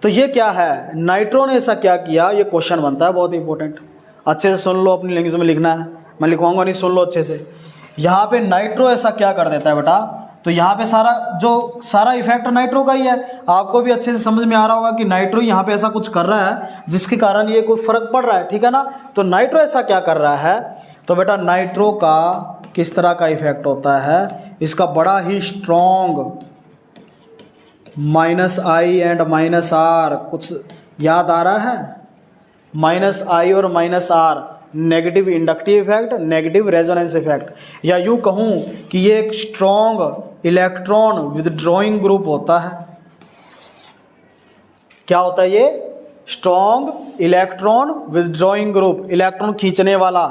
तो ये क्या है, नाइट्रो ने ऐसा क्या किया? ये क्वेश्चन बनता है बहुत इंपॉर्टेंट, अच्छे से सुन लो, अपनी लैंग्वेज में लिखना है, मैं लिखवाऊंगा नहीं, सुन लो अच्छे से। यहाँ पे नाइट्रो ऐसा क्या कर देता है बेटा, तो यहाँ पे सारा इफेक्ट नाइट्रो का ही है। आपको भी अच्छे से समझ में आ रहा होगा कि नाइट्रो यहाँ पे ऐसा कुछ कर रहा है जिसके कारण ये कोई फर्क पड़ रहा है। ठीक है ना? तो नाइट्रो ऐसा क्या कर रहा है? तो बेटा नाइट्रो का किस तरह का इफेक्ट होता है, इसका बड़ा ही स्ट्रॉन्ग -I एंड -R, कुछ याद आ रहा है? -I और -R negative inductive effect, negative resonance effect, या यूँ कहूँ कि ये एक स्ट्रॉन्ग इलेक्ट्रॉन विदड्रॉइंग ग्रुप होता है। क्या होता है ये? Strong electron withdrawing group, electron खींचने वाला।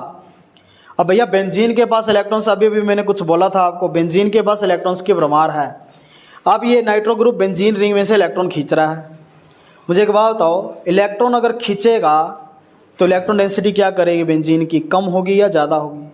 अब भैया बेंजीन के पास इलेक्ट्रॉन्स, अभी भी मैंने कुछ बोला था आपको, बेंजीन के पास इलेक्ट्रॉन्स की भरमार है। अब ये नाइट्रो ग्रुप बेंजीन रिंग में से इलेक्ट्रॉन खींच रहा है। मुझे एक बात बताओ, इलेक्ट्रॉन अगर खींचेगा तो इलेक्ट्रॉन डेंसिटी क्या करेगी बेंजीन की, कम होगी या ज़्यादा होगी,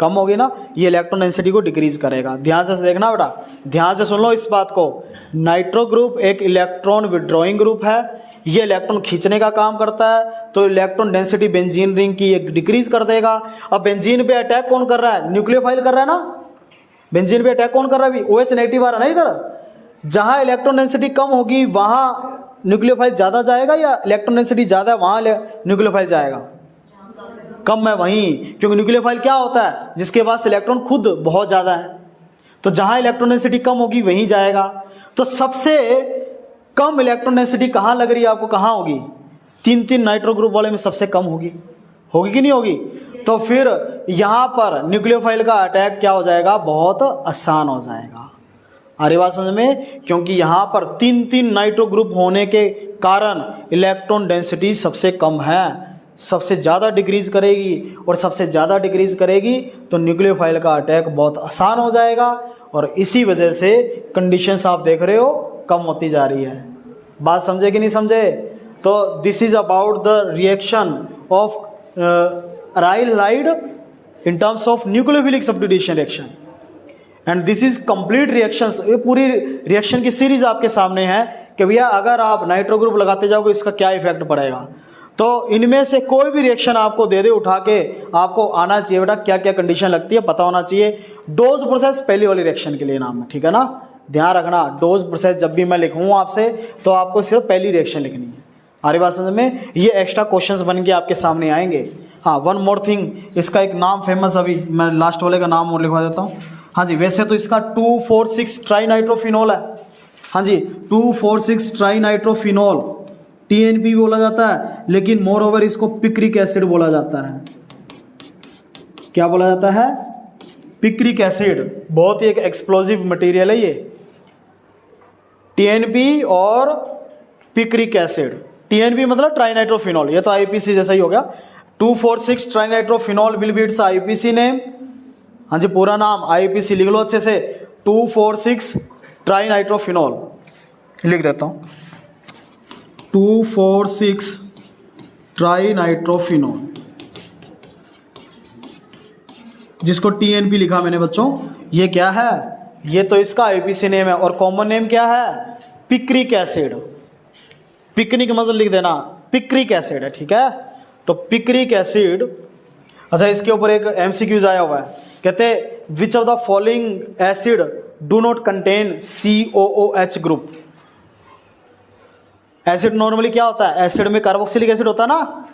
कम होगी ना, ये इलेक्ट्रॉन डेंसिटी को डिक्रीज करेगा। ध्यान से देखना बेटा, ध्यान से सुन लो इस बात को। नाइट्रो ग्रुप एक इलेक्ट्रॉन विड्रॉइंग ग्रुप है, ये इलेक्ट्रॉन खींचने का काम करता है, तो इलेक्ट्रॉन डेंसिटी बेंजीन रिंग की एक डिक्रीज कर देगा। अब बेंजीन पे अटैक कौन कर रहा है, न्यूक्लियोफाइल कर रहा है ना, बेंजीन पे अटैक कौन कर रहा है अभी, OH नेगेटिव आ रहा है ना इधर। जहाँ इलेक्ट्रॉन डेंसिटी कम होगी वहाँ न्यूक्लियोफाइल ज़्यादा जाएगा, या इलेक्ट्रॉन डेंसिटी ज़्यादा है वहाँ न्यूक्लियोफाइल जाएगा, कम है वहीं, क्योंकि न्यूक्लियोफाइल क्या होता है, जिसके पास इलेक्ट्रॉन खुद बहुत ज़्यादा है, तो जहाँ इलेक्ट्रॉन डेंसिटी कम होगी वहीं जाएगा। तो सबसे कम इलेक्ट्रॉन डेंसिटी कहाँ लग रही है आपको, कहाँ होगी, 3 नाइट्रो ग्रुप वाले में सबसे कम होगी, होगी कि नहीं होगी। तो फिर यहाँ पर न्यूक्लियोफाइल का अटैक क्या हो जाएगा, बहुत आसान हो जाएगा। आ रही बात समझ में, क्योंकि यहाँ पर 3 नाइट्रो ग्रुप होने के कारण इलेक्ट्रॉन डेंसिटी सबसे कम है, सबसे ज़्यादा डिक्रीज करेगी, और सबसे ज़्यादा डिक्रीज करेगी तो न्यूक्लियोफाइल का अटैक बहुत आसान हो जाएगा, और इसी वजह से कंडीशंस आप देख रहे हो कम होती जा रही है। बात समझे कि नहीं समझे। तो this is about the reaction of aryl hide in terms of nucleophilic substitution reaction, and this is complete reactions. ये पूरी रिएक्शन की सीरीज आपके सामने है कि भैया अगर आप नाइट्रो ग्रुप लगाते जाओगे इसका क्या इफेक्ट पड़ेगा। तो इनमें से कोई भी रिएक्शन आपको दे दे उठा के, आपको आना चाहिए बेटा क्या क्या कंडीशन लगती है, पता होना चाहिए। डोज प्रोसेस पहली वाली रिएक्शन के लिए नाम है, ठीक है ना, ध्यान रखना। डोज प्रोसेस जब भी मैं लिखूँ आपसे तो आपको सिर्फ पहली रिएक्शन लिखनी है। हमारी बात समझ में, ये एक्स्ट्रा क्वेश्चंस बन के आपके सामने आएंगे। हाँ, वन मोर थिंग, इसका एक नाम फेमस, अभी मैं लास्ट वाले का नाम और लिखवा देता हूँ। हाँ जी, वैसे तो इसका 2,4,6 ट्राईनाइट्रोफिनॉल है। हाँ जी, 2,4,6 ट्राईनाइट्रोफिनॉल TNP बोला जाता है, लेकिन मोर ओवर इसको पिक्रिक एसिड बोला जाता है। क्या बोला जाता है, पिक्रिक एसिड। बहुत ही एक एक्सप्लोजिव मटेरियल है ये, TNP और पिक्रिक एसिड। TNP मतलब ट्राईनाइट्रोफिनॉल, ये तो IPC जैसा ही हो गया। 2,4,6 trinitrophenol will be its IPC name. हाँ जी, पूरा नाम IPC लिख लो अच्छे से, 2,4,6 ट्राईनाइट्रोफिनॉल लिख देता हूँ, 2,4,6 ट्राईनाइट्रोफिनॉल, जिसको TNP लिखा मैंने बच्चों। ये क्या है, ये तो इसका IPC नेम है, और कॉमन नेम क्या है, पिक्रिक एसिड। पिकनिक मतलब लिख देना, पिक्रिक एसिड है, ठीक है। तो पिक्रिक एसिड, अच्छा इसके ऊपर एक MCQs आया हुआ है, कहते which of the following acid do not contain COOH group. Acid normally क्या होता है, एसिड में कार्बोक्सिलिक एसिड होता है ना।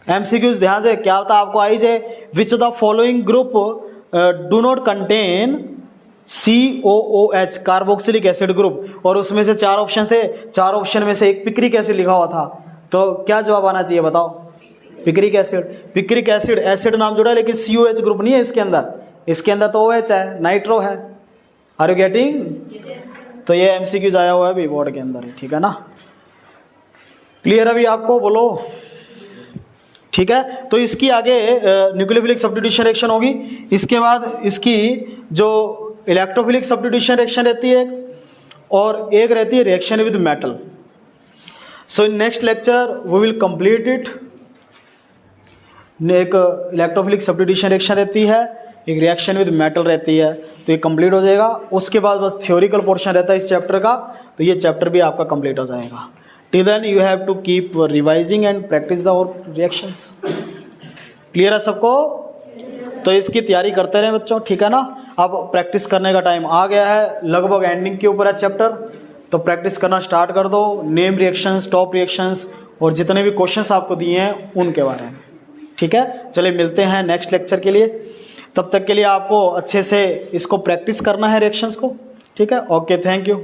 MCQs ध्यान से क्या होता है आपको आई जाए, which of the following group do not contain COOH carboxylic acid group, और उसमें से 4 ऑप्शन थे, 4 ऑप्शन में से एक पिक्रिक एसिड लिखा हुआ था। तो क्या जवाब आना चाहिए बताओ, picric acid. Picric acid, acid नाम जुड़ा है लेकिन COH ग्रुप नहीं है इसके अंदर, इसके अंदर तो OH है, नाइट्रो है। Are you getting. तो ये MCQs आया हुआ है अभी बोर्ड के अंदर, ठीक है ना। क्लियर अभी आपको, बोलो ठीक है। तो इसकी आगे न्यूक्लियोफिलिक सब्स्टिट्यूशन रिएक्शन होगी, इसके बाद इसकी जो इलेक्ट्रोफिलिक सब्स्टिट्यूशन रिएक्शन रहती है और एक रहती है reaction with metal. So in next lecture we will complete it. एक इलेक्ट्रोफिलिक सब्स्टिट्यूशन रिएक्शन रहती है, एक रिएक्शन विद मेटल रहती है, तो ये कंप्लीट हो जाएगा। उसके बाद बस थ्योरिकल पोर्शन रहता है इस चैप्टर का, तो ये चैप्टर भी आपका कंप्लीट हो जाएगा। Till then you have to keep revising and practice the और रिएक्शंस। क्लियर है सबको। तो इसकी तैयारी करते रहें बच्चों, ठीक है ना। अब प्रैक्टिस करने का टाइम आ गया है, लगभग एंडिंग के ऊपर है चैप्टर, तो प्रैक्टिस करना स्टार्ट कर दो। नेम रिएक्शंस, टॉप रिएक्शंस और जितने भी क्वेश्चंस आपको दिए हैं उनके बारे में, ठीक है। चलिए मिलते हैं नेक्स्ट लेक्चर के लिए, तब तक के लिए आपको अच्छे से इसको प्रैक्टिस करना है रिएक्शंस को, ठीक है। Okay, thank you.